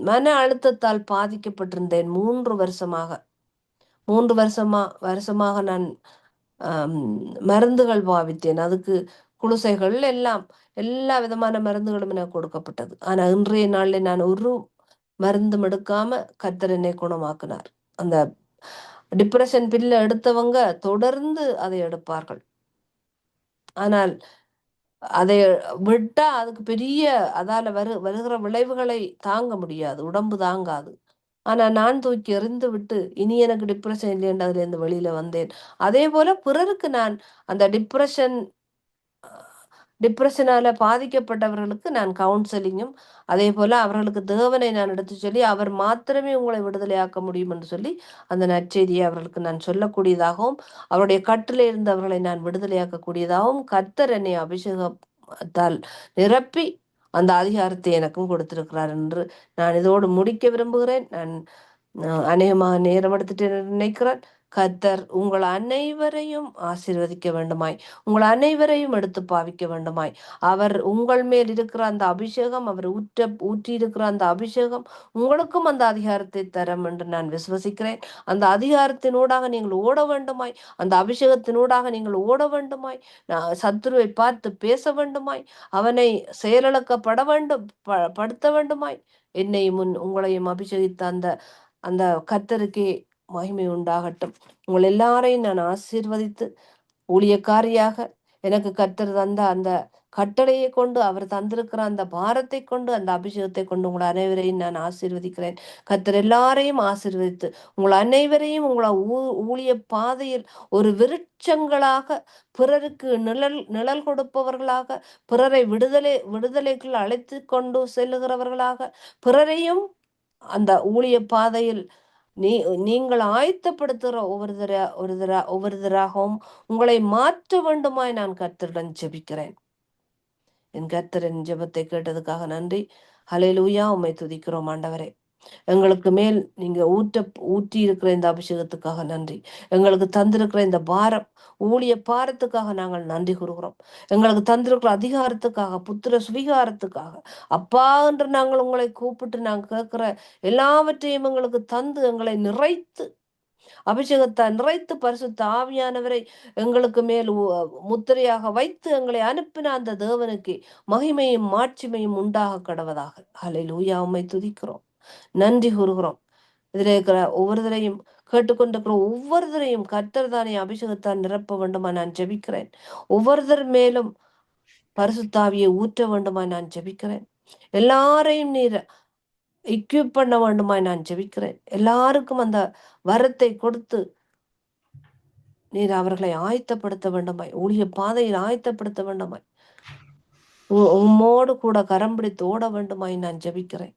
மன அழுத்தத்தால் பாதிக்கப்பட்டிருந்தேன் 3 வருஷமாக நான் மருந்துகள் பாவித்தேன். அதுக்கு குளிசைகள் எல்லாம் எல்லா விதமான மருந்துகளும் எனக்கு கொடுக்கப்பட்டது. ஆனா இன்றைய நாள்ல நான் ஒரு மருந்தும் எடுக்காம கர்த்தர் என்னை குணமாக்கினார். அந்த டிப்ரெஷன் பில்ல எடுத்தவங்க தொடர்ந்து அதை எடுப்பார்கள். ஆனால் அதை விட்டா அதுக்கு பெரிய அதால வருகிற விளைவுகளை தாங்க முடியாது, உடம்பு தாங்காது. ஆனா நான் தூக்கி எறிந்து விட்டு இனி எனக்கு டிப்ரெஷன் இல்லைன்னு அதுல இருந்து வெளியில வந்தேன். அதே போல பிறருக்கு நான் அந்த டிப்ரெஷனால பாதிக்கப்பட்டவர்களுக்கு நான் கவுன்சிலிங்கும், அதே போல அவர்களுக்கு தேவனை நான் எடுத்து சொல்லி அவர் மாத்திரமே உங்களை விடுதலையாக்க முடியும் என்று சொல்லி அந்த நற்செய்தியை அவர்களுக்கு நான் சொல்லக்கூடியதாகவும், அவருடைய கட்டில இருந்து அவர்களை நான் விடுதலையாக்கக்கூடியதாகவும் கர்த்தர் என்னை அபிஷேகத்தால் நிரப்பி அந்த அதிகாரத்தை எனக்கும் கொடுத்திருக்கிறார் என்று நான் இதோடு முடிக்க விரும்புகிறேன். நான் அநேகமாக நேரம் எடுத்துட்டு நினைக்கிறேன். கர்த்தர் உங்கள் அனைவரையும் ஆசீர்வதிக்க வேண்டுமாய், உங்கள் அனைவரையும் எடுத்து பாவிக்க வேண்டுமாய், அவர் உங்கள் மேல் இருக்கிற அந்த அபிஷேகம், அவர் ஊற்றி இருக்கிற அந்த அபிஷேகம் உங்களுக்கும் அந்த அதிகாரத்தை தரும் என்று நான் விசுவசிக்கிறேன். அந்த அதிகாரத்தினூடாக நீங்கள் ஓட வேண்டுமாய், அந்த அபிஷேகத்தினூடாக நீங்கள் ஓட வேண்டுமாய், சத்துருவை பார்த்து பேச வேண்டுமாய், அவனை செயலிழக்கப்பட வேண்டும் படுத்த வேண்டுமாய், என்னையும் உங்களையும் அபிஷேகித்த அந்த கர்த்தருக்கே மகிமை உண்டாகட்டும். உங்கள் எல்லாரையும் நான் ஆசீர்வதித்து ஊழியக்காரியாக எனக்கு கர்த்தர் தந்த அந்த கட்டளையை கொண்டு அவர் தந்திருக்கிற அந்த பாரத்தை கொண்டு அந்த அபிஷேகத்தை கொண்டு உங்கள் அனைவரையும் நான் ஆசீர்வதிக்கிறேன். கர்த்தர் எல்லாரையும் ஆசீர்வதித்து உங்கள் அனைவரையும் உங்களை ஊழிய பாதையில் ஒரு விருட்சங்களாக, பிறருக்கு நிழல் கொடுப்பவர்களாக, பிறரை விடுதலைக்குள் அழைத்து கொண்டு செல்லுகிறவர்களாக, பிறரையும் அந்த ஊழிய பாதையில் நீங்கள் ஆயத்தப்படுத்துகிற ஒவ்வொருத்தராகவும் உங்களை மாற்ற வேண்டுமாய் நான் கர்த்தருடன் ஜெபிக்கிறேன். என் கர்த்தரின் ஜெபத்தை கேட்டதுக்காக நன்றி. ஹல்லேலூயா, உம்மை துதிக்கிறோம் ஆண்டவரே. எங்களுக்கு மேல் நீங்க ஊற்றி இருக்கிற இந்த அபிஷேகத்துக்காக நன்றி. எங்களுக்கு தந்திருக்கிற இந்த பாரம், ஊழிய பாரத்துக்காக நாங்கள் நன்றி கூறுகிறோம். எங்களுக்கு தந்திருக்கிற அதிகாரத்துக்காக, புத்திர சுவிகாரத்துக்காக, அப்பா என்று நாங்கள் உங்களை கூப்பிட்டு நாங்கள் கேட்கிற எல்லாவற்றையும் எங்களுக்கு தந்து எங்களை நிறைத்து அபிஷேகத்தால் நிறைத்து பரிசுத்த ஆவியானவரை எங்களுக்கு மேல் முத்திரையாக வைத்து எங்களை அனுப்பின அந்த தேவனுக்கு மகிமையும் மாட்சிமையும் உண்டாக கடவதாக. ஹல்லேலூயா, உம்மை துதிக்கிறோம், நன்றி கூறுகிறோம். இதில் இருக்கிற ஒவ்வொருத்தரையும் கேட்டுக்கொண்டிருக்கிற ஒவ்வொருத்தரையும் கர்த்தர் தானே அபிஷேகத்தால் நிரப்ப வேண்டுமா நான் ஜெபிக்கிறேன். ஒவ்வொருத்தர் மேலும் பரிசுத்தாவியை ஊற்ற வேண்டுமா நான் ஜெபிக்கிறேன். எல்லாரையும் நீர் எக்யூப் பண்ண வேண்டுமாய் நான் ஜெபிக்கிறேன். எல்லாருக்கும் அந்த வரத்தை கொடுத்து நீர் அவர்களை ஆயத்தப்படுத்த வேண்டுமாய், ஊழிய பாதையில் ஆயத்தப்படுத்த வேண்டுமாய், உம்மோடு கூட கரம் பிடித்து ஓட வேண்டுமாய் நான் ஜெபிக்கிறேன்.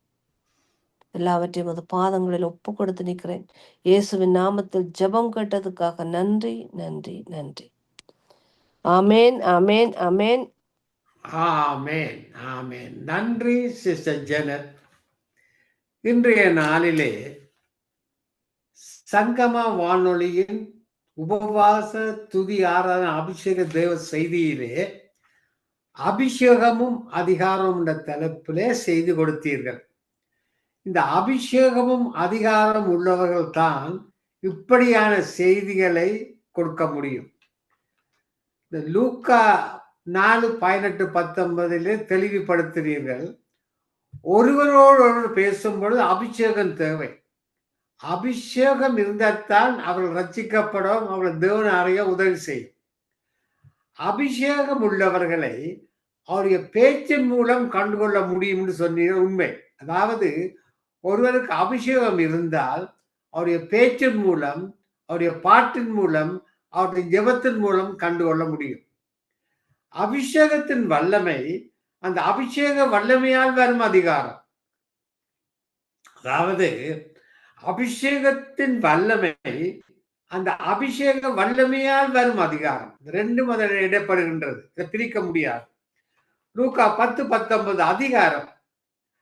எல்லாவற்றையும் அது பாதங்களில் ஒப்பு கொடுத்து நிற்கிறேன். இயேசுவின் நாமத்தில் ஜெபம் கேட்டதுக்காக நன்றி, நன்றி, நன்றி. ஆமேன், ஆமேன், ஆமேன், ஆமேன், ஆமேன். நன்றி சிஸ்டர் ஜெனட். இன்றைய நாளிலே சங்கம வானொலியின் உபவாச துதி ஆராதனை அபிஷேக தேவ செய்தியிலே அபிஷேகமும் அதிகாரமும் என்ற தலைப்பிலே செய்து கொடுத்தீர்கள். இந்த அபிஷேகமும் அதிகாரம் உள்ளவர்கள் தான் இப்படியான செய்திகளை கொடுக்க முடியும். இந்த லூக்கா 4:18-19 தெளிவுபடுத்துகிறீர்கள். ஒருவரோடு ஒருவர் பேசும்பொழுது அபிஷேகம் தேவை. அபிஷேகம் இருந்தால்தான் அவர்கள் ரட்சிக்கப்படும், அவர்கள் தேவனை அறிய உதவி செய்யும். அபிஷேகம் உள்ளவர்களை அவருடைய பேச்சின் மூலம் கண்டுகொள்ள முடியும் என்று சொன்னீர்கள். உண்மை. அதாவது ஒருவருக்கு அபிஷேகம் இருந்தால் அவருடைய பேச்சின் மூலம், அவருடைய பாட்டின் மூலம், அவருடைய ஜெபத்தின் மூலம் கண்டுகொள்ள முடியும். அபிஷேகத்தின் வல்லமை அந்த அபிஷேக வல்லமையால் வரும் அதிகாரம். அதாவது அபிஷேகத்தின் வல்லமை அந்த அபிஷேக வல்லமையால் வரும் அதிகாரம். ரெண்டும் அதில் இடப்படுகின்றது. இதை பிரிக்க முடியாது. லூக்கா 10:19 அதிகாரம்.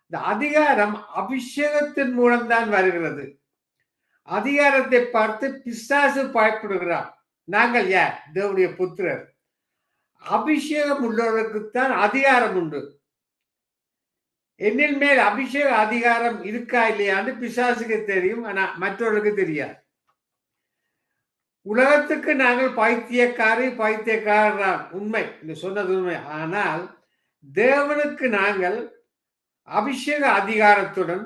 இந்த அதிகாரம் அபிஷேகத்தின் மூலம்தான் வருகிறது. அதிகாரத்தை பார்த்து பிசாசு பயப்படுகிறார். நாங்கள் யார்? தேவனுடைய புத்திரர். அபிஷேகம் உள்ளவர்களுக்குத்தான் அதிகாரம் உண்டு. என்னின் மேல் அபிஷேக அதிகாரம் இருக்கா இல்லையான்னு பிசாசுக்கு தெரியும், ஆனா மற்றவர்களுக்கு தெரியாது. உலகத்துக்கு நாங்கள் பைத்தியக்காரர் உண்மை, இந்த சொன்னது உண்மை. ஆனால் தேவனுக்கு நாங்கள் அபிஷேக அதிகாரத்துடன்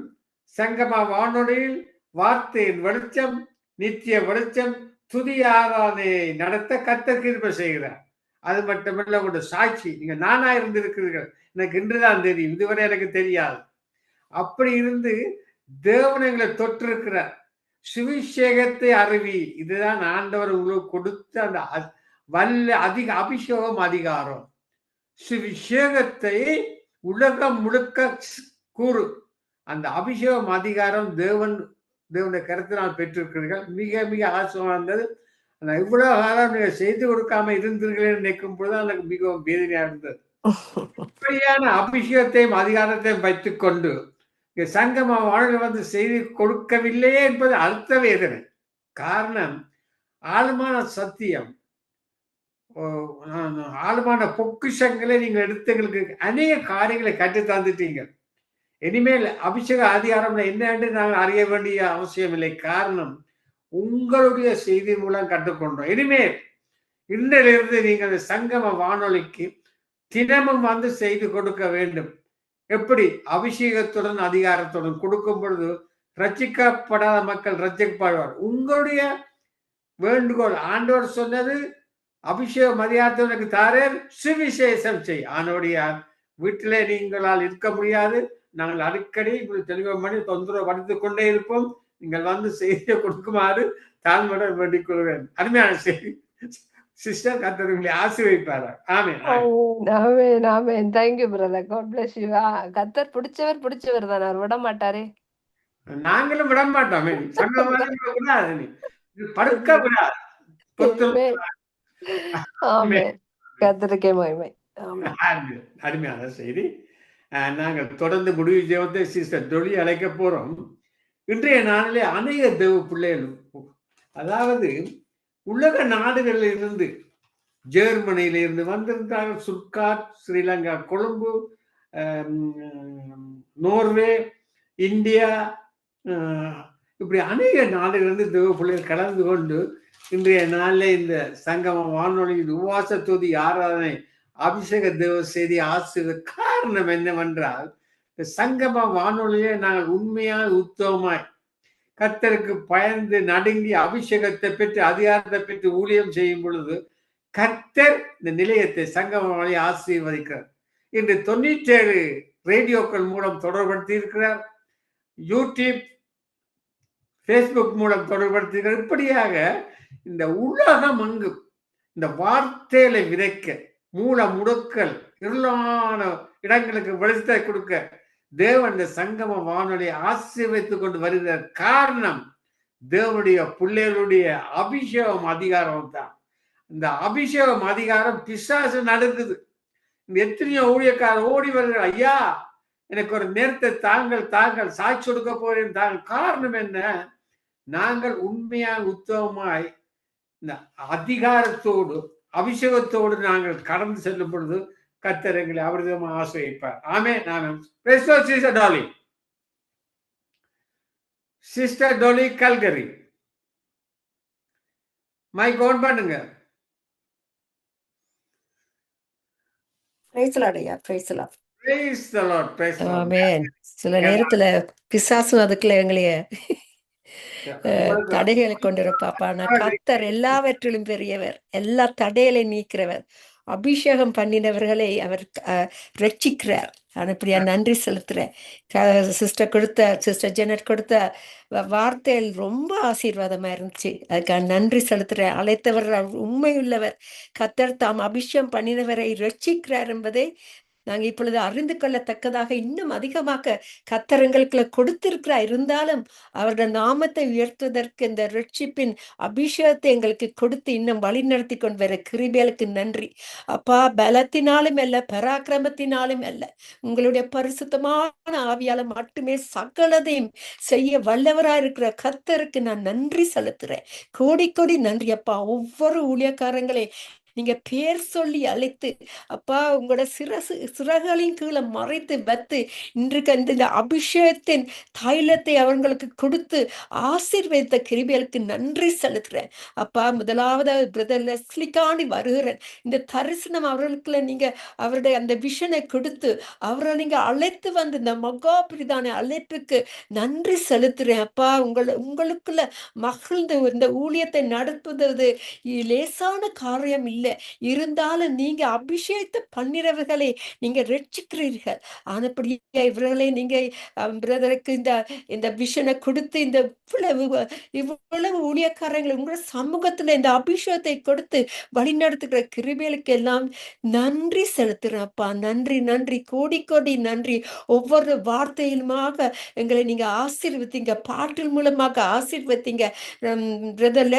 சங்கம வானொலியில் வார்த்தையின் வெளிச்சம், நித்திய வெளிச்சம், துதி ஆராதனையை நடத்த கர்த்தர் கிருபை செய்கிறார். அது மட்டுமல்ல, உங்களோட சாட்சி, நீங்க நானா இருந்திருக்கிறீர்கள், எனக்கு இன்றுதான் தெரியும், இதுவரை எனக்கு தெரியாது. அப்படி இருந்து தேவன் எங்களை தொற்றிருக்கிறார். சுவிசேகத்தை அறிவி, இதுதான் ஆண்டவர் உங்களுக்கு கொடுத்த அந்த அதிக அபிஷேகம் அதிகாரம். சுவிசேகத்தை உலகம் முழுக்க கூறு. அந்த அபிஷேகம் அதிகாரம் தேவனுடைய கருத்தினால் பெற்றிருக்கிறீர்கள். மிக மிக ஆசையாக இருந்தது. இவ்வளவு காலம் நீங்க செய்து கொடுக்காம இருந்தீர்களே நினைக்கும் பொழுதுதான் எனக்கு மிகவும் வேதனையா இருந்தது. இப்படியான அபிஷேகத்தையும் அதிகாரத்தையும் வைத்துக் கொண்டு சங்கம வாழ்வு செய்தி கொடுக்கவில்லையே என்பது அர்த்த வேதனை. காரணம், ஆழமான சத்தியம், ஆழமான பொக்கிஷங்களை நீங்கள் எடுத்தவங்களுக்கு அநேக காரியங்களை கற்று தந்துட்டீங்க. இனிமேல் அபிஷேக அதிகாரம் என்னன்னு நாங்கள் அறிய வேண்டிய அவசியம் இல்லை. காரணம், உங்களுடைய செய்தி மூலம் கற்றுக்கொண்டோம். இனிமேல் இன்றிலிருந்து நீங்கள் சங்கம வானொலிக்கு தினமும் செய்து கொடுக்க வேண்டும். எப்படி? அபிஷேகத்துடன் அதிகாரத்துடன் கொடுக்கும் பொழுது ரட்சிக்கப்படாத மக்கள் ரட்சிக்கப்படுவார். உங்களுடைய வேண்டுகோள், ஆண்டவர் சொன்னது அபிஷேகம் அதிகாரத்துக்கு தாரேன், சுவிசேஷம் செய். ஆனோடைய வீட்டிலே நீங்களால் இருக்க முடியாது. நாங்கள் அடிக்கடி தெளிவு பண்ணி தொந்தரவு படுத்திக் கொண்டே இருப்போம். நீங்கள் செய்தியை கொடுக்குமாறு தாழ்மையுடன் வேண்டிக் கொள்வேன். அருமையான செய்தி சிஸ்டர். கர்த்தர் உங்களை ஆசீர்வதிப்பார். ஆமென். ஆமென், ஆமென். Thank you brother. God bless you. கர்த்தர் பிடிச்சவர் தான், அவர் விட மாட்டாரே. நாங்களும் விட மாட்டோம். படுக்க விடாது. ஆமென். கர்த்தருக்கே மகிமை. அருமையான செய்தி. நாங்கள் தொடர்ந்து முடிவு ஜெபத்தை சிஸ்டர் தொழி அழைக்க போறோம். இன்றைய நாளிலே அநேக தேவ பிள்ளைகள், அதாவது உலக நாடுகளில் இருந்து, ஜெர்மனியில இருந்து வந்திருந்தார்கள், சுட்காட், ஸ்ரீலங்கா, கொழும்பு, நோர்வே, இந்தியா, இப்படி அநேக நாடுகளிலிருந்து தேவ பிள்ளைகள் கலந்து கொண்டு இன்றைய நாளில் இந்த சங்கம வானொலியின் உபவாச துதி ஆராதனை அபிஷேக தேவ செய்தி ஆசிரியர் காரணம் என்னவென்றால், இந்த சங்கம வானொலியை நாங்கள் உண்மையாக உத்தமமாய் கர்த்தருக்கு பயந்து நடுங்கி அபிஷேகத்தை பெற்று அதிகாரத்தை பெற்று ஊழியம் செய்யும் பொழுது கர்த்தர் இந்த நிலையத்தை சங்கம வானொலி ஆசீர்வதிக்கிறார். இன்று 97 ரேடியோக்கள் மூலம் தொடர்படுத்தி இருக்கிறார். யூடியூப், பேஸ்புக் மூலம் தொடர்படுத்துகிறார். இப்படியாக இந்த உலகம் அங்கு இந்த வார்த்தைகளை விதைக்க, மூல முடுக்கல், இருளான இடங்களுக்கு வெளிச்சத்தை கொடுக்க தேவன் இந்த சங்கம வானொலியை ஆசீர்வதித்துக் கொண்டு வருகிற காரணம் தேவனுடைய பிள்ளைகளுடைய அபிஷேகம் அதிகாரம் தான். இந்த அபிஷேகம் அதிகாரம் பிசாசு நடக்குது. இந்த எத்தனையோ ஊழியக்காரர் ஓடி வருகிறார், ஐயா எனக்கு ஒரு நேரத்தை தாங்கள் சாட்சி கொடுக்க போறேன் தாங்கள். காரணம் என்ன? நாங்கள் உண்மையாக உத்தமமாய் இந்த அதிகாரத்தோடு அபிஷேகத்தோடு நாங்கள் கடந்து செல்லும் பொழுது கர்த்தர் எங்களை அவர்தமாக ஆசிர்வதிப்பார். Amen, amen. Praise the Lord. Sister Dolly, sister Dolly கல்கரி, மைக் ஆன் பண்ணுங்க. பிரைஸ் தி லார்ட் ஐயா, praise the Lord. Praise the Lord, praise the Lord. Amen. சில நேரத்துல பிசாசும் அதுக்குள்ள எங்களைய தடைகளை கொண்டிருப்பாப்பா. நான் கர்த்தர் எல்லாவற்றிலும் பெரியவர், எல்லா தடைகளை நீக்கிறவர், அபிஷேகம் பண்ணினவர்களை அவர் ரட்சிக்கிறார். அப்படியா நன்றி செலுத்துறேன். சிஸ்டர் ஜெனட் கொடுத்த வார்த்தைகள் ரொம்ப ஆசீர்வாதமா இருந்துச்சு. அதுக்காக நன்றி செலுத்துறேன். அழைத்தவர் உண்மையுள்ளவர், கர்த்தர் தாம் அபிஷேகம் பண்ணினவரை ரட்சிக்கிறார் என்பதை நாங்க இப்பொழுது அறிந்து கொள்ளத்தக்கதாக இன்னும் அதிகமாக கர்த்தர் எங்களுக்குள்ள கொடுத்திருக்கிறார். இருந்தாலும் அவருடைய நாமத்தை உயர்த்துவதற்கு இந்த ரட்சிப்பின் அபிஷேகத்தை எங்களுக்கு கொடுத்து இன்னும் வழி நடத்தி கொண்டு வர கிருபைகளுக்கு நன்றி அப்பா. பலத்தினாலும் அல்ல, பராக்கிரமத்தினாலும் அல்ல, உங்களுடைய பரிசுத்தமான ஆவியால மட்டுமே சகலதையும் செய்ய வல்லவரா இருக்கிற கர்த்தருக்கு நான் நன்றி செலுத்துறேன். கோடி கோடி நன்றி அப்பா. ஒவ்வொரு ஊழியக்காரங்களை நீங்க பேர் சொல்லி அழைத்து அப்பா உங்களோட சிறகுகளின் கீழே மறைத்து வைத்து இன்றைக்கு இந்த அபிஷேகத்தின் தைலத்தை அவங்களுக்கு கொடுத்து ஆசீர்வதித்த கிருபைகளுக்கு நன்றி செலுத்துறேன் அப்பா. முதலாவது பிரதர் லெஸ்லிக்காண்டி வருகிறேன். இந்த தரிசனம் அவர்களுக்குள்ள நீங்க அவருடைய அந்த விஷனை கொடுத்து அவரை நீங்க அழைத்து வந்து இந்த மகாபிரிதான அழைப்புக்கு நன்றி செலுத்துறேன் அப்பா. உங்களுக்குள்ள மகிழ்ந்து இந்த ஊழியத்தை நடத்துவது லேசான காரியம் இல்லை. இருந்தாலும் நீங்க அபிஷேகத்தை பண்ணினவர்களை நீங்க ரட்சிக்கிறீர்கள். ஆனப்படியே இவர்களை நீங்க பிரதருக்கு இந்த விஷனை கொடுத்து இந்த இவ்வளவு ஊழியக்காரங்களை உங்களோட சமூகத்துல இந்த அபிஷேகத்தை கொடுத்து வழிநடத்துகிற கிருபைகளுக்கு எல்லாம் நன்றி செலுத்துறப்பா. நன்றி நன்றி, கோடி கோடி நன்றி. ஒவ்வொரு வார்த்தையிலுமாக எங்களை நீங்க ஆசீர்வதிங்க, பாட்டில் மூலமாக ஆசீர்வதிங்க. பிரதர்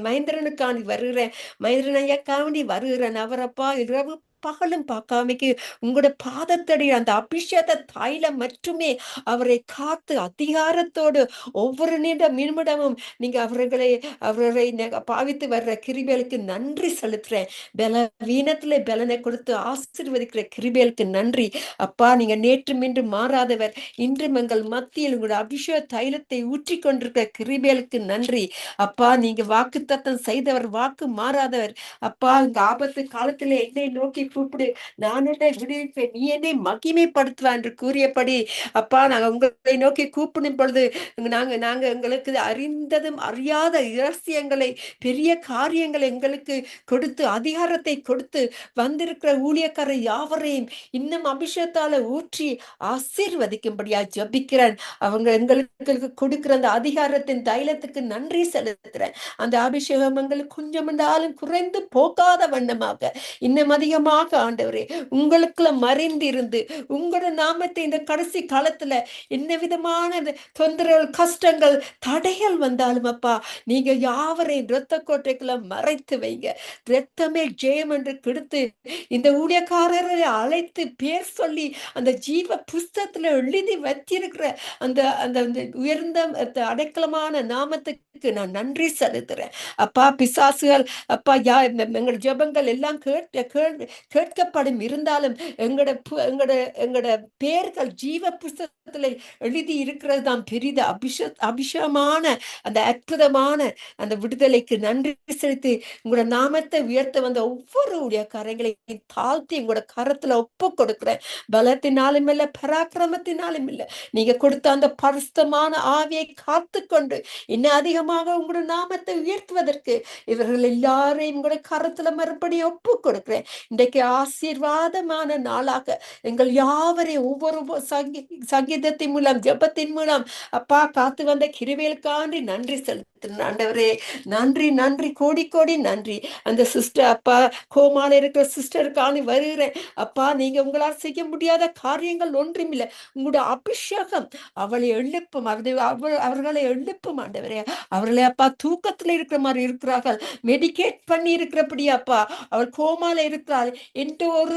மகேந்திரனுக்காண்டி வருகிறேன், மகேந்திரனையாக்காண்டி வருகிறேன். அவரப்பா இரவு பகலும் பார்க்காமைக்கு உங்களோட பாதத்தடி அந்த அபிஷேக தைலம் மட்டுமே அவரை காத்து அதிகாரத்தோடு ஒவ்வொரு நிமிடமும் நீங்க அவரை பாவித்து வர்ற கிருபைகளுக்கு நன்றி செலுத்துறேன். வீணத்துல பலனை கொடுத்து ஆசீர்வதிக்கிற கிருபைகளுக்கு நன்றி அப்பா. நீங்க நேற்று மீன்று மாறாதவர், இன்றும் எங்கள் மத்தியில் உங்களோட அபிஷேக தைலத்தை ஊற்றி கொண்டிருக்கிற கிருபைகளுக்கு நன்றி அப்பா. நீங்க வாக்கு தத்தம் செய்தவர், வாக்கு மாறாதவர் அப்பா. இந்த ஆபத்து காலத்துல என்னை நோக்கி கூப்பிடு, நான் என்னை விடுவிப்பேன், நீ என்னை மகிமைப்படுத்துவா என்று கூறியபடி அப்பா நாங்க உங்களை நோக்கி கூப்பிடும் பொழுது நாங்க எங்களுக்கு அறிந்ததும் அறியாத இரகசியங்களை, பெரிய காரியங்களை எங்களுக்கு கொடுத்து அதிகாரத்தை கொடுத்து வந்திருக்கிற ஊழியக்கார யாவரையும் இன்னும் அபிஷேகத்தால ஊற்றி ஆசீர்வதிக்கும்படியா ஜபிக்கிறேன். அவங்க எங்களுக்கு கொடுக்கிற அந்த அதிகாரத்தின் தைலத்துக்கு நன்றி செலுத்துறேன். அந்த அபிஷேகம் எங்களுக்கு கொஞ்சம் என்றாலும் குறைந்து போகாத வண்ணமாக இன்னும் அதிகமாக அதிகமாக ஆண்டவரே உங்களுக்குள்ள மறைந்திருந்து உங்களோட நாமத்தை இந்த கடைசி காலத்துல என்ன விதமான இந்த தொந்தரவு, கஷ்டங்கள், தடைகள் வந்தாலும் அப்பா நீங்க யாவரையும் இரத்த கோட்டைக்குள்ள மறைத்து வைங்க. இரத்தமே ஜெயம் என்று கொடுத்து இந்த ஊழியக்காரரை அழைத்து பேர் சொல்லி அந்த ஜீவ புஸ்தகத்துல எழுதி வச்சிருக்கிற அந்த அந்த அந்த உயர்ந்த அடைக்கலமான நாமத்துக்கு நான் நன்றி செலுத்துறேன். அப்பா பிசாசுகள் அப்பா எங்களோட ஜெபங்கள் எல்லாம் கேட்கப்படும் இருந்தாலும் எங்களோட பேர்கள் ஜீவ புஸ்தகத்துல எழுதி இருக்கிறது தான் பெரித அபிஷேகமான அந்த அற்புதமான அந்த விடுதலைக்கு நன்றி செலுத்தி உங்களோட நாமத்தை உயர்த்த வந்த ஒவ்வொரு ஊழியக்காரங்களையும் தாழ்த்தி உங்களோட கரத்துல ஒப்பு கொடுக்கிறேன். பலத்தினாலும் இல்ல, பராக்கிரமத்தினாலும் இல்ல, நீங்க கொடுத்த அந்த பரிசுத்தமான ஆவியை காத்து கொண்டு இன்னும் அதிகமாக உங்களோட நாமத்தை உயர்த்துவதற்கு இவர்கள் எல்லாரையும் உங்களோட கரத்துல மறுபடியும் ஒப்பு கொடுக்கிறேன். இன்றைக்கு ஆசீர்வாதமான நாளாக எங்கள் யாவரையும் ஒவ்வொரு சங்கீதத்தின் மூலம் ஜெபத்தின் மூலம் அப்பா காத்து வந்த கிருபைகளுக்காண்டி நன்றி செலுத்துறேன். ஆண்டவரே நன்றி நன்றி, கோடி கோடி நன்றி. அந்த சிஸ்டர் அப்பா கோமால இருக்கிற சிஸ்டருக்காண்டி வருகிறேன். அப்பா நீங்க உங்களால் செய்ய முடியாத காரியங்கள் ஒன்றுமில்லை. உங்களுடைய அபிஷேகம் அவளை எழுப்பும், அவர்களை எழுப்பும் ஆண்டவரே. அவர்களை அப்பா தூக்கத்துல இருக்கிற மாதிரி இருக்கிறார்கள், மெடிக்கேட் பண்ணி இருக்கிறபடி அப்பா அவள் கோமால இருக்கிறாள் என்று ஒரு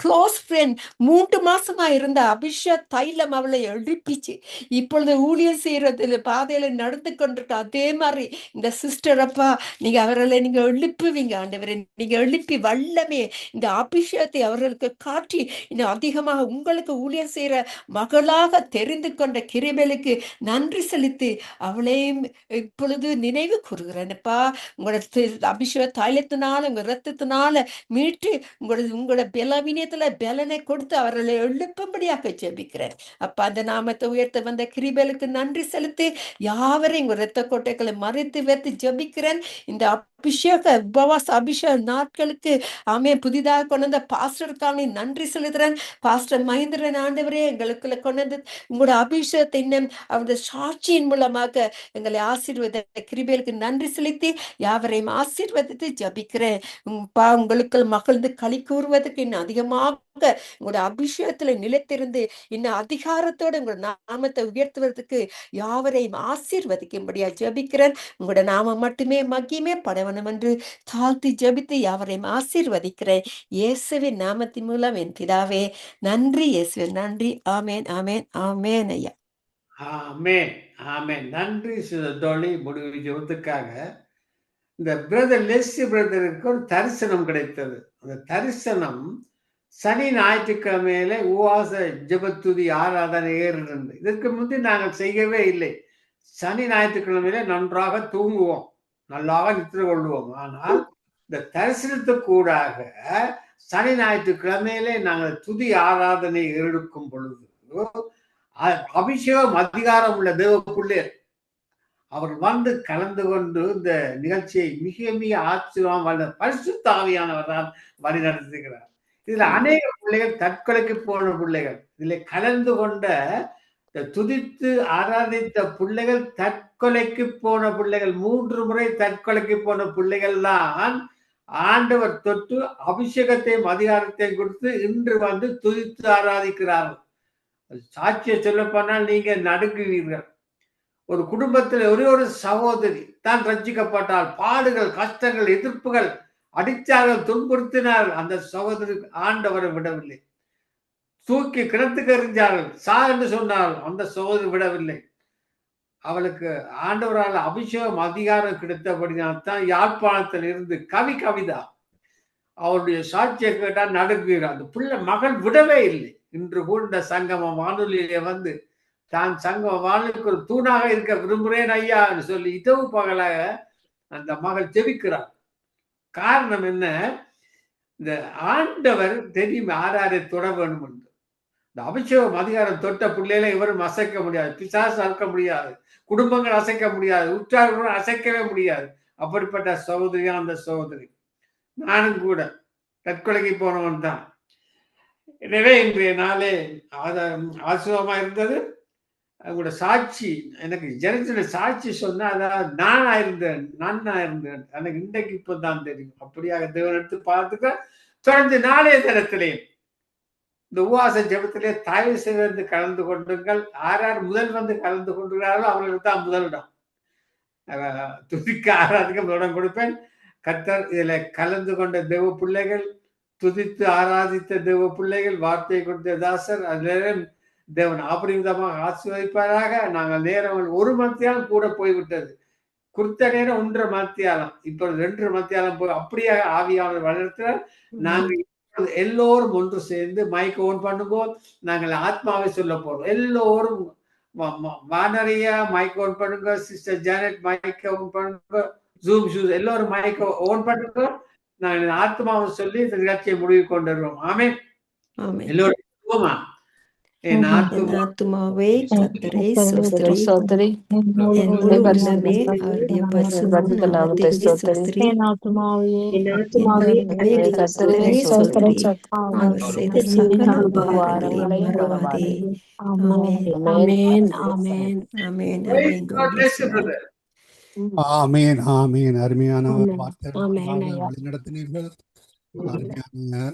க்ளோஸ் ஃப்ரெண்ட் 3 மாசமா இருந்த அபிஷேக் தைலம் அவளை எழுப்பிச்சு. இப்பொழுது ஊழியர் செய்யறதுல பாதையில நடந்து கொண்டிருக்க அதே மாதிரி இந்த சிஸ்டர் அப்பா நீங்க அவர்களை நீங்க எழுப்புவீங்க ஆண்டவரே. நீங்க எழுப்பி வல்லமே இந்த அபிஷேகத்தை அவர்களுக்கு காட்டி இன்னும் அதிகமாக உங்களுக்கு ஊழியர் செய்யற மகளாக தெரிந்து கொண்ட கிருபைக்கு நன்றி செலுத்தி அவளையும் இப்பொழுது நினைவு கூறுகிறேன்ப்பா. உங்களோட அபிஷேக தைலத்தினால உங்க ரத்தத்தினால மீட்டு உங்களோட பலவீனத்துல பலனை கொடுத்து அவர்களை எழுப்பும்படியாக ஜெபிக்கிறேன். அப்ப அந்த நாமத்தை உயர்த்த வந்த கிருபைக்கு நன்றி செலுத்தி யாவரையும் உங்க இரத்த கோட்டைகளை மறைத்து வைத்து ஜெபிக்கிறேன். இந்த அபிஷேக உபவாச அபிஷேக நாட்களுக்கு புதிதாக கொண்டு வந்த பாஸ்டருக்காக நன்றி செலுத்துறேன். பாஸ்டர் மகேந்திரன் ஆண்டவரே எங்களுக்குள்ள கொண்டு வந்து உங்களோட அபிஷேகத்தை இன்னும் அவருடைய சாட்சியின் மூலமாக எங்களை ஆசீர்வாத கிருபைகளுக்கு நன்றி செலுத்தி யாவரையும் ஆசீர்வதித்து ஜபிக்கிறேன். உங்களுக்கு மகிழ்ந்து களி கூறுவதற்கு இன்னும் அதிகமாக உங்களோட அபிஷேகத்துல நிலைத்திருந்து இன்னும் அதிகாரத்தோடு உங்களோட நாமத்தை உயர்த்துவதற்கு யாவரையும் ஆசீர்வதிக்கும்படியா ஜபிக்கிறேன். உங்களோட நாமம் மட்டுமே மகிமே படவனம் என்று தாழ்த்தி ஜபித்து யாவரையும் ஆசீர்வதிக்கிறேன். இயேசுவின் நாமத்தின் மூலம் என் பிதாவே நன்றி. இயேசுவின் நன்றி. ஆமேன் ஆமேன் ஆமேன் ஐயா. ஆமேன் ஆமேன். நன்றி தோழி முடிவு ஜெபத்துக்காக. இந்த பிரதர் லெஸ்ஸி பிரதருக்கு ஒரு தரிசனம் கிடைத்தது. அந்த தரிசனம் சனி ஞாயிற்றுக்கிழமையில உவாச ஜெபத்துதி ஆராதனை ஏறினது. இதற்கு முந்தி நாங்கள் செய்யவே இல்லை. சனி ஞாயிற்றுக்கிழமையில நன்றாக தூங்குவோம், நல்லாக நித்திர கொள்வோம். ஆனால் இந்த தரிசனத்துக்கூடாக சனி ஞாயிற்றுக்கிழமையிலே நாங்கள் துதி ஆராதனை எடுக்கும் பொழுது அபிஷேகம் அதிகாரம் உள்ள தேவ பிள்ளையர் அவர் வந்து கலந்து கொண்டு இந்த நிகழ்ச்சியை மிக மிக ஆச்சரியமாக பரிசுத்த ஆவியானவர் தான் வழி நடத்துகிறார். இதுல அநேக பிள்ளைகள் தற்கொலைக்கு போன பிள்ளைகள், இதுல கலந்து கொண்ட துதித்து ஆராதித்த பிள்ளைகள் தற்கொலைக்கு போன பிள்ளைகள், 3 முறை தற்கொலைக்கு போன பிள்ளைகள் தான் ஆண்டவர் தொட்டு அபிஷேகத்தையும் அதிகாரத்தையும் கொடுத்து இன்று வந்து துதித்து ஆராதிக்கிறார்கள். சாட்சியை சொல்ல போனால் நீங்க நடுங்குவீர்கள். ஒரு குடும்பத்தில் ஒரே ஒரு சகோதரி தான் ரட்சிக்கப்பட்டால், பாடுகள், கஷ்டங்கள், எதிர்ப்புகள், அடித்தார்கள், துன்புறுத்தினார்கள். அந்த சகோதரிக்கு ஆண்டவரை விடவில்லை. தூக்கி கிணத்துக்கு எறிஞ்சார்கள், சா என்று சொன்னார்கள். அந்த சகோதரி விடவில்லை. அவளுக்கு ஆண்டவரால் அபிஷேகம் அதிகாரம் கிடைத்தபடினால்தான் யாழ்ப்பாணத்தில் இருந்து கவிதா அவருடைய சாட்சியை கேட்டால் நடுங்குகிறார். அந்த பிள்ளை மகள் விடவே இல்லை. இன்று கூட சங்கம வானொலியிலே வந்து தான் சங்கம வானொலிக்கு ஒரு தூணாக இருக்க விரும்புகிறேன் ஐயா என்று சொல்லி இரவு பகலாக அந்த மகள் ஜெபிக்கிறார். காரணம் என்ன? இந்த ஆண்டவர் தெரியும் யாரை தொட வேண்டும் என்று. இந்த அபிஷேகம் அதிகாரம் தொட்ட பிள்ளைகளை இவரும் அசைக்க முடியாது, பிசாசு அறுக்க முடியாது, குடும்பங்கள் அசைக்க முடியாது, உற்றார்கள் அசைக்கவே முடியாது. அப்படிப்பட்ட சகோதரியா அந்த சகோதரி. நானும் கூட தற்கொலைக்கு போனவன் தான். எனவே இன்றைய நாளே ஆசுவமா இருந்தது. அவங்களோட சாட்சி எனக்கு ஜனத்தின சாட்சி சொன்னா, அதாவது நானா இருந்தேன் எனக்கு இன்றைக்கு இப்பதான் தெரியும். அப்படியாக தேவன் எடுத்து பார்த்துக்க தொடர்ந்து நாளைய தினத்திலே இந்த உபவாச ஜெபத்திலே தயவு செய்து கலந்து கொண்டுங்கள். யார் முதல் வந்து கலந்து கொண்டுகிறார்களோ அவர்களுக்கு தான் முதலிடம். துதிக்க ஆராதிக்க முதலிடம் கொடுப்பேன். கர்த்தர் இதுல கலந்து கொண்ட தேவ பிள்ளைகள், துதித்து ஆராதித்த தேவ பிள்ளைகள், வார்த்தை கொடுத்த தாசர், அதில் தேவன் அபரிமிதமாக ஆசீர்வதிப்பாராக. நாங்கள் நேரம் 1 மணித்தியாலம் கூட போய்விட்டது. குறித்த நேரம் 1:30 மணித்தியாலம், இப்போ 2:30 மணித்தியாலம் போய் அப்படியே ஆவியானவர் வளர்த்தார். நாங்கள் எல்லோரும் ஒன்று சேர்ந்து மைக் ஓன் பண்ணுவோம். நாங்கள் ஆத்மாவை சொல்ல போறோம். எல்லோரும் வானரியா மைக் ஓன் பண்ணுங்க, சிஸ்டர் ஜானட் மைக் ஓன் பண்ணுங்க, ஜூம் ஷூஸ் எல்லாரும் மைக் ஓன் பண்ணுங்க. நாங்கள் ஆத்மாவை சொல்லி இந்த நிகழ்ச்சியை முடிவு கொண்டு வருவோம். ஆமென். எல்லோரும் போமா. என் ஆத்துமாவே கர்த்தரை ஸ்தோத்திரி, என் முழு உள்ளமே அவருடைய பரிசுத்த நாமத்தை ஸ்தோத்திரி. என் ஆத்துமாவே கர்த்தரை ஸ்தோத்திரி, அவர் செய்த சகல உபகாரங்களையும் மறவாதே. ஆமென் ஆமென் ஆமென் ஆமென் ஆமென். God bless you, brother. ஆமேன் ஆமேன். அருமையான வார்த்தை வழிநடத்தினீர்கள். அருமையான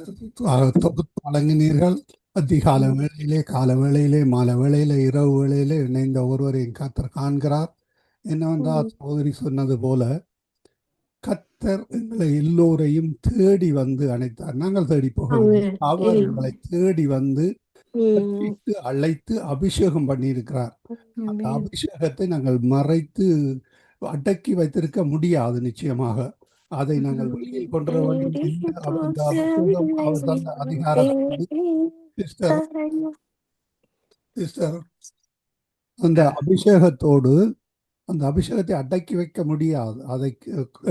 தொகுத்து வழங்கினீர்கள். அதிகால வேளையிலே, கால வேளையிலே, மாலை வேளையிலே, இரவு வேளையிலே இணைந்த ஒருவரையும் கர்த்தர் காண்கிறார். என்னவென்றால் சகோதரி சொன்னது போல கர்த்தர் எங்களை எல்லோரையும் தேடி வந்து அணைத்தார். நாங்கள் தேடி போகவில்லை, அவர் எங்களை தேடி வந்து அழைத்து அபிஷேகம் பண்ணியிருக்கிறார். அந்த அபிஷேகத்தை நாங்கள் மறைத்து அடக்கி வைத்திருக்க முடியாது. நிச்சயமாக அதை நாங்கள் வெளியில் கொண்டு வர வேண்டும். அந்த அபிஷேகம் அவர் தந்த அதிகாரத்தை அந்த அபிஷேகத்தோடு அந்த அபிஷேகத்தை அடக்கி வைக்க முடியாது. அதை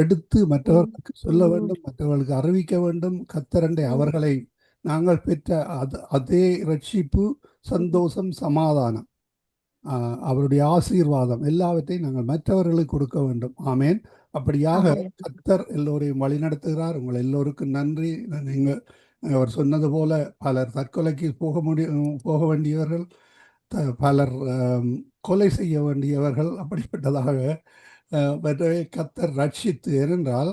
எடுத்து மற்றவர்களுக்கு சொல்ல வேண்டும், மற்றவர்களுக்கு அறிவிக்க வேண்டும். கர்த்தரண்டை அவர்களை நாங்கள் பெற்ற அதே ரட்சிப்பு, சந்தோஷம், சமாதானம், அவருடைய ஆசீர்வாதம் எல்லாவற்றையும் நாங்கள் மற்றவர்களுக்கு கொடுக்க வேண்டும். ஆமேன். அப்படியாக கர்த்தர் எல்லோரையும் வழிநடத்துகிறார். உங்கள் எல்லோருக்கும் நன்றி. நீங்கள் அவர் சொன்னது போல பலர் தற்கொலைக்கு போக வேண்டியவர்கள், பலர் கொலை செய்ய வேண்டியவர்கள், அப்படிப்பட்டதாக கர்த்தர் ரட்சித்து. ஏனென்றால்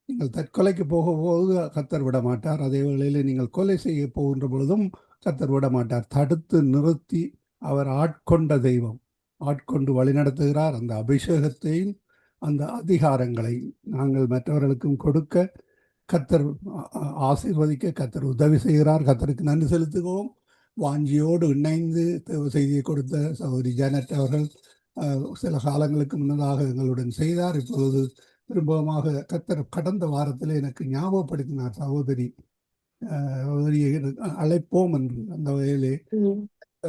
நீங்கள் தற்கொலைக்கு போகும்போது கர்த்தர் விட மாட்டார். அதே வேளையில் நீங்கள் கொலை செய்ய போகின்ற பொழுதும் கர்த்தர் விட மாட்டார். தடுத்து நிறுத்தி அவர் ஆட்கொண்ட தெய்வம், ஆட்கொண்டு வழிநடத்துகிறார். அந்த அபிஷேகத்தையும் அந்த அதிகாரங்களை நாங்கள் மற்றவர்களுக்கும் கொடுக்க கர்த்தர் ஆசீர்வதிக்க கர்த்தர் உதவி செய்கிறார். கர்த்தருக்கு நன்றி செலுத்துவோம். வாஞ்சியோடு இணைந்து செய்தியை கொடுத்த சகோதரி ஜானட் அவர்கள் சில காலங்களுக்கு முன்னதாக எங்களுடன் செய்தார். இப்பொழுது திரும்பமாக கர்த்தர் கடந்த வாரத்தில் எனக்கு ஞாபகப்படுத்தினார், சகோதரி அழைப்போம் என்று. அந்த வகையிலே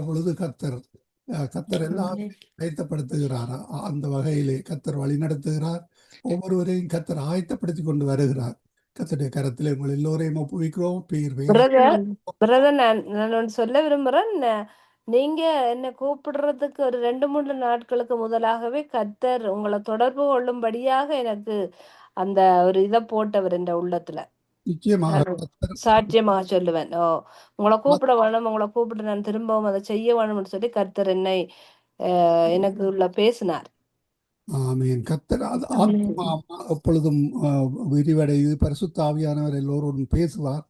பொழுது கர்த்தர் எல்லாம் ஆயத்தப்படுத்துகிறார். அந்த வகையிலே கர்த்தர் வழி நடத்துகிறார். ஒவ்வொருவரையும் கர்த்தர் ஆயத்தப்படுத்தி கொண்டு வருகிறார். கர்த்தருடைய கரத்திலே உங்கள் எல்லோரையும் ஒப்புவிக்கிறோம். நான் சொல்ல விரும்புறேன், நீங்க என்ன கூப்பிடுறதுக்கு ஒரு 2-3 நாட்களுக்கு முதலாகவே கர்த்தர் உங்களை தொடர்பு கொள்ளும்படியாக எனக்கு அந்த ஒரு இதை போட்டவர் என்ற உள்ளத்துல. சாட்சியமாக சொல்லுவேன், உங்களை கூப்பிட வேணும், உங்களை கூப்பிட்டு நான் திரும்பவும் அதை செய்ய வேணும்னு சொல்லி கர்த்தர் என்னை எனக்கு உள்ள பேசினார். ஆமீன். கர்த்தர் ஆத்மா எப்பொழுதும் விரிவடைந்து பரிசுத்த ஆவியானவர் எல்லோரோடும் பேசுவார்.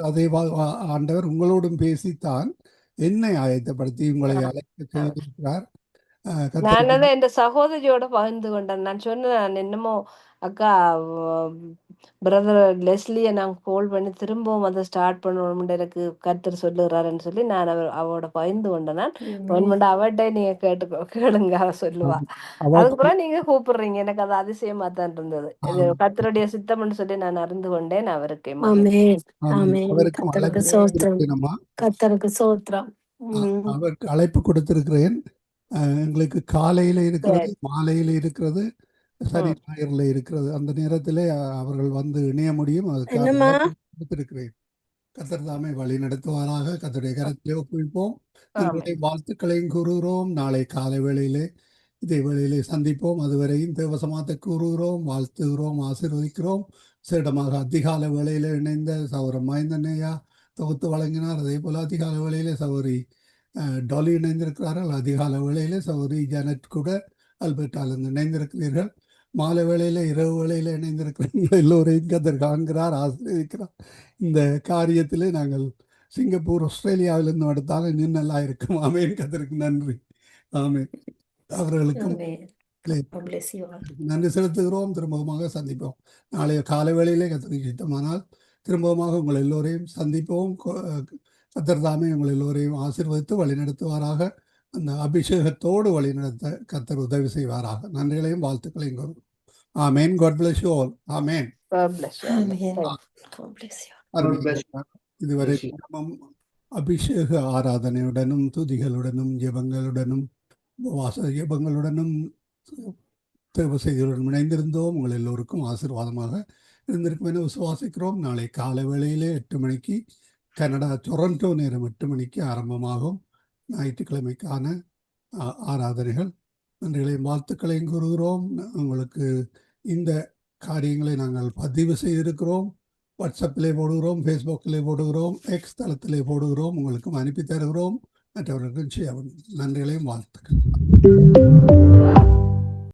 அதே ஆண்டவர் உங்களோடும் பேசித்தான் என்னை ஆயத்தப்படுத்தி உங்களை அழைக்க செய்திருக்கிறார். நான் என் சகோதரியோட பகிர்ந்து கொண்டேன். நான் சொன்னேன், நான் என்னமோ அக்கா பிரதர் லெஸ்லியை நான் கால் பண்ணி திரும்பவும் அதை ஸ்டார்ட் பண்ணணும் எனக்கு கர்த்தர் சொல்லுகிறாருன்னு சொல்லி நான் அவரோட பகிர்ந்து கொண்டேன். அவட்ட நீங்க கேளுங்க, சொல்லுவா. அதுக்கப்புறம் நீங்க கூப்பிடுறீங்க, எனக்கு அது அதிசயமா தான் இருந்தது. இது கர்த்தருடைய சித்தம்னு சொல்லி நான் அறிந்து கொண்டேன். அவருக்கு கர்த்தருக்கு சோத்திரம். அவருக்கு அழைப்பு கொடுத்திருக்கிறேன். எங்களுக்கு காலையில இருக்கிறது, மாலையில இருக்கிறது, சனி ஞாயிறுல இருக்கிறது. அந்த நேரத்திலே அவர்கள் வந்து இணைய முடியும். கொடுத்திருக்கிறேன். கர்த்தர் தாமே வழி நடத்துவாராக. கர்த்தருடைய கரத்திலே ஒப்புவிப்போம். எங்களுடைய வாழ்த்துக்களையும் கூறுகிறோம். நாளை காலை வேளையிலே இதே வேளையிலே சந்திப்போம். அதுவரையும் தேவசமாத்தை கூறுகிறோம், வாழ்த்துகிறோம், ஆசீர்வதிக்கிறோம். சேடமாக அதிகால வேளையில இணைந்த சௌரம் மைந்தனையா தொகுத்து வழங்கினார். அதே போல அதிகால வேளையிலே சௌரி டாலி இணைந்திருக்கிறார்கள். அதிகால வேளையிலே சௌரி ஜானட் கூட அல்பர்டால் இணைந்திருக்கிறீர்கள். மாலை வேளையில் இரவு வேளையில் இணைந்திருக்கிறவங்க எல்லோரையும் கத்தர் காண்கிறார், ஆசீர்வதிக்கிறார். இந்த காரியத்திலே நாங்கள் சிங்கப்பூர் ஆஸ்திரேலியாவிலிருந்து எடுத்தாலும் இன்னும் நல்லா இருக்கும். ஆமேன். கத்தருக்கு நன்றி. ஆமேன். அவர்களுக்கும் God bless you all. நன்றி செலுத்துகிறோம். திரும்பமாக சந்திப்போம். நாளைய காலை வேளையிலே கத்தருக்கு சித்தமானால் திரும்பமாக உங்கள் எல்லோரையும் சந்திப்போம். கத்தர் தாமே உங்கள் எல்லோரையும் ஆசீர்வதித்து வழிநடத்துவாராக. அந்த அபிஷேகத்தோடு வழிநடத்த கத்தர் உதவி செய்வாராக. நன்றிகளையும் வாழ்த்துக்களையும் கூறுவோம். ஆமேன். God bless you all. Amen. God bless you. Amen. God bless you. இதுவரை அபிஷேக ஆராதனையுடனும் துதிகளுடனும் ஜெபங்களுடனும் உபவாச ஜெபங்களுடனும் தேவ செய்திகளுடன் இணைந்திருந்தோம். உங்கள் எல்லோருக்கும் ஆசீர்வாதமாக இருந்திருக்கும் என விசுவாசிக்கிறோம். நாளை காலை வேளையிலே 8 மணிக்கு கனடா டொரண்டோ நேரம் 8 மணிக்கு ஆரம்பமாகும் ஞாயிற்றுக்கிழமைக்கான ஆராதனைகள். நன்றிகளையும் வாழ்த்துக்களையும் கூறுகிறோம். உங்களுக்கு இந்த காரியங்களை நாங்கள் பதிவு செய்திருக்கிறோம். வாட்ஸ்அப்பிலே போடுகிறோம், ஃபேஸ்புக்கிலே போடுகிறோம், எக்ஸ் தளத்திலே போடுகிறோம். உங்களுக்கும் அனுப்பி தருகிறோம். மற்றவர்களுக்கும் நன்றிகளையும் வாழ்த்துக்கள்.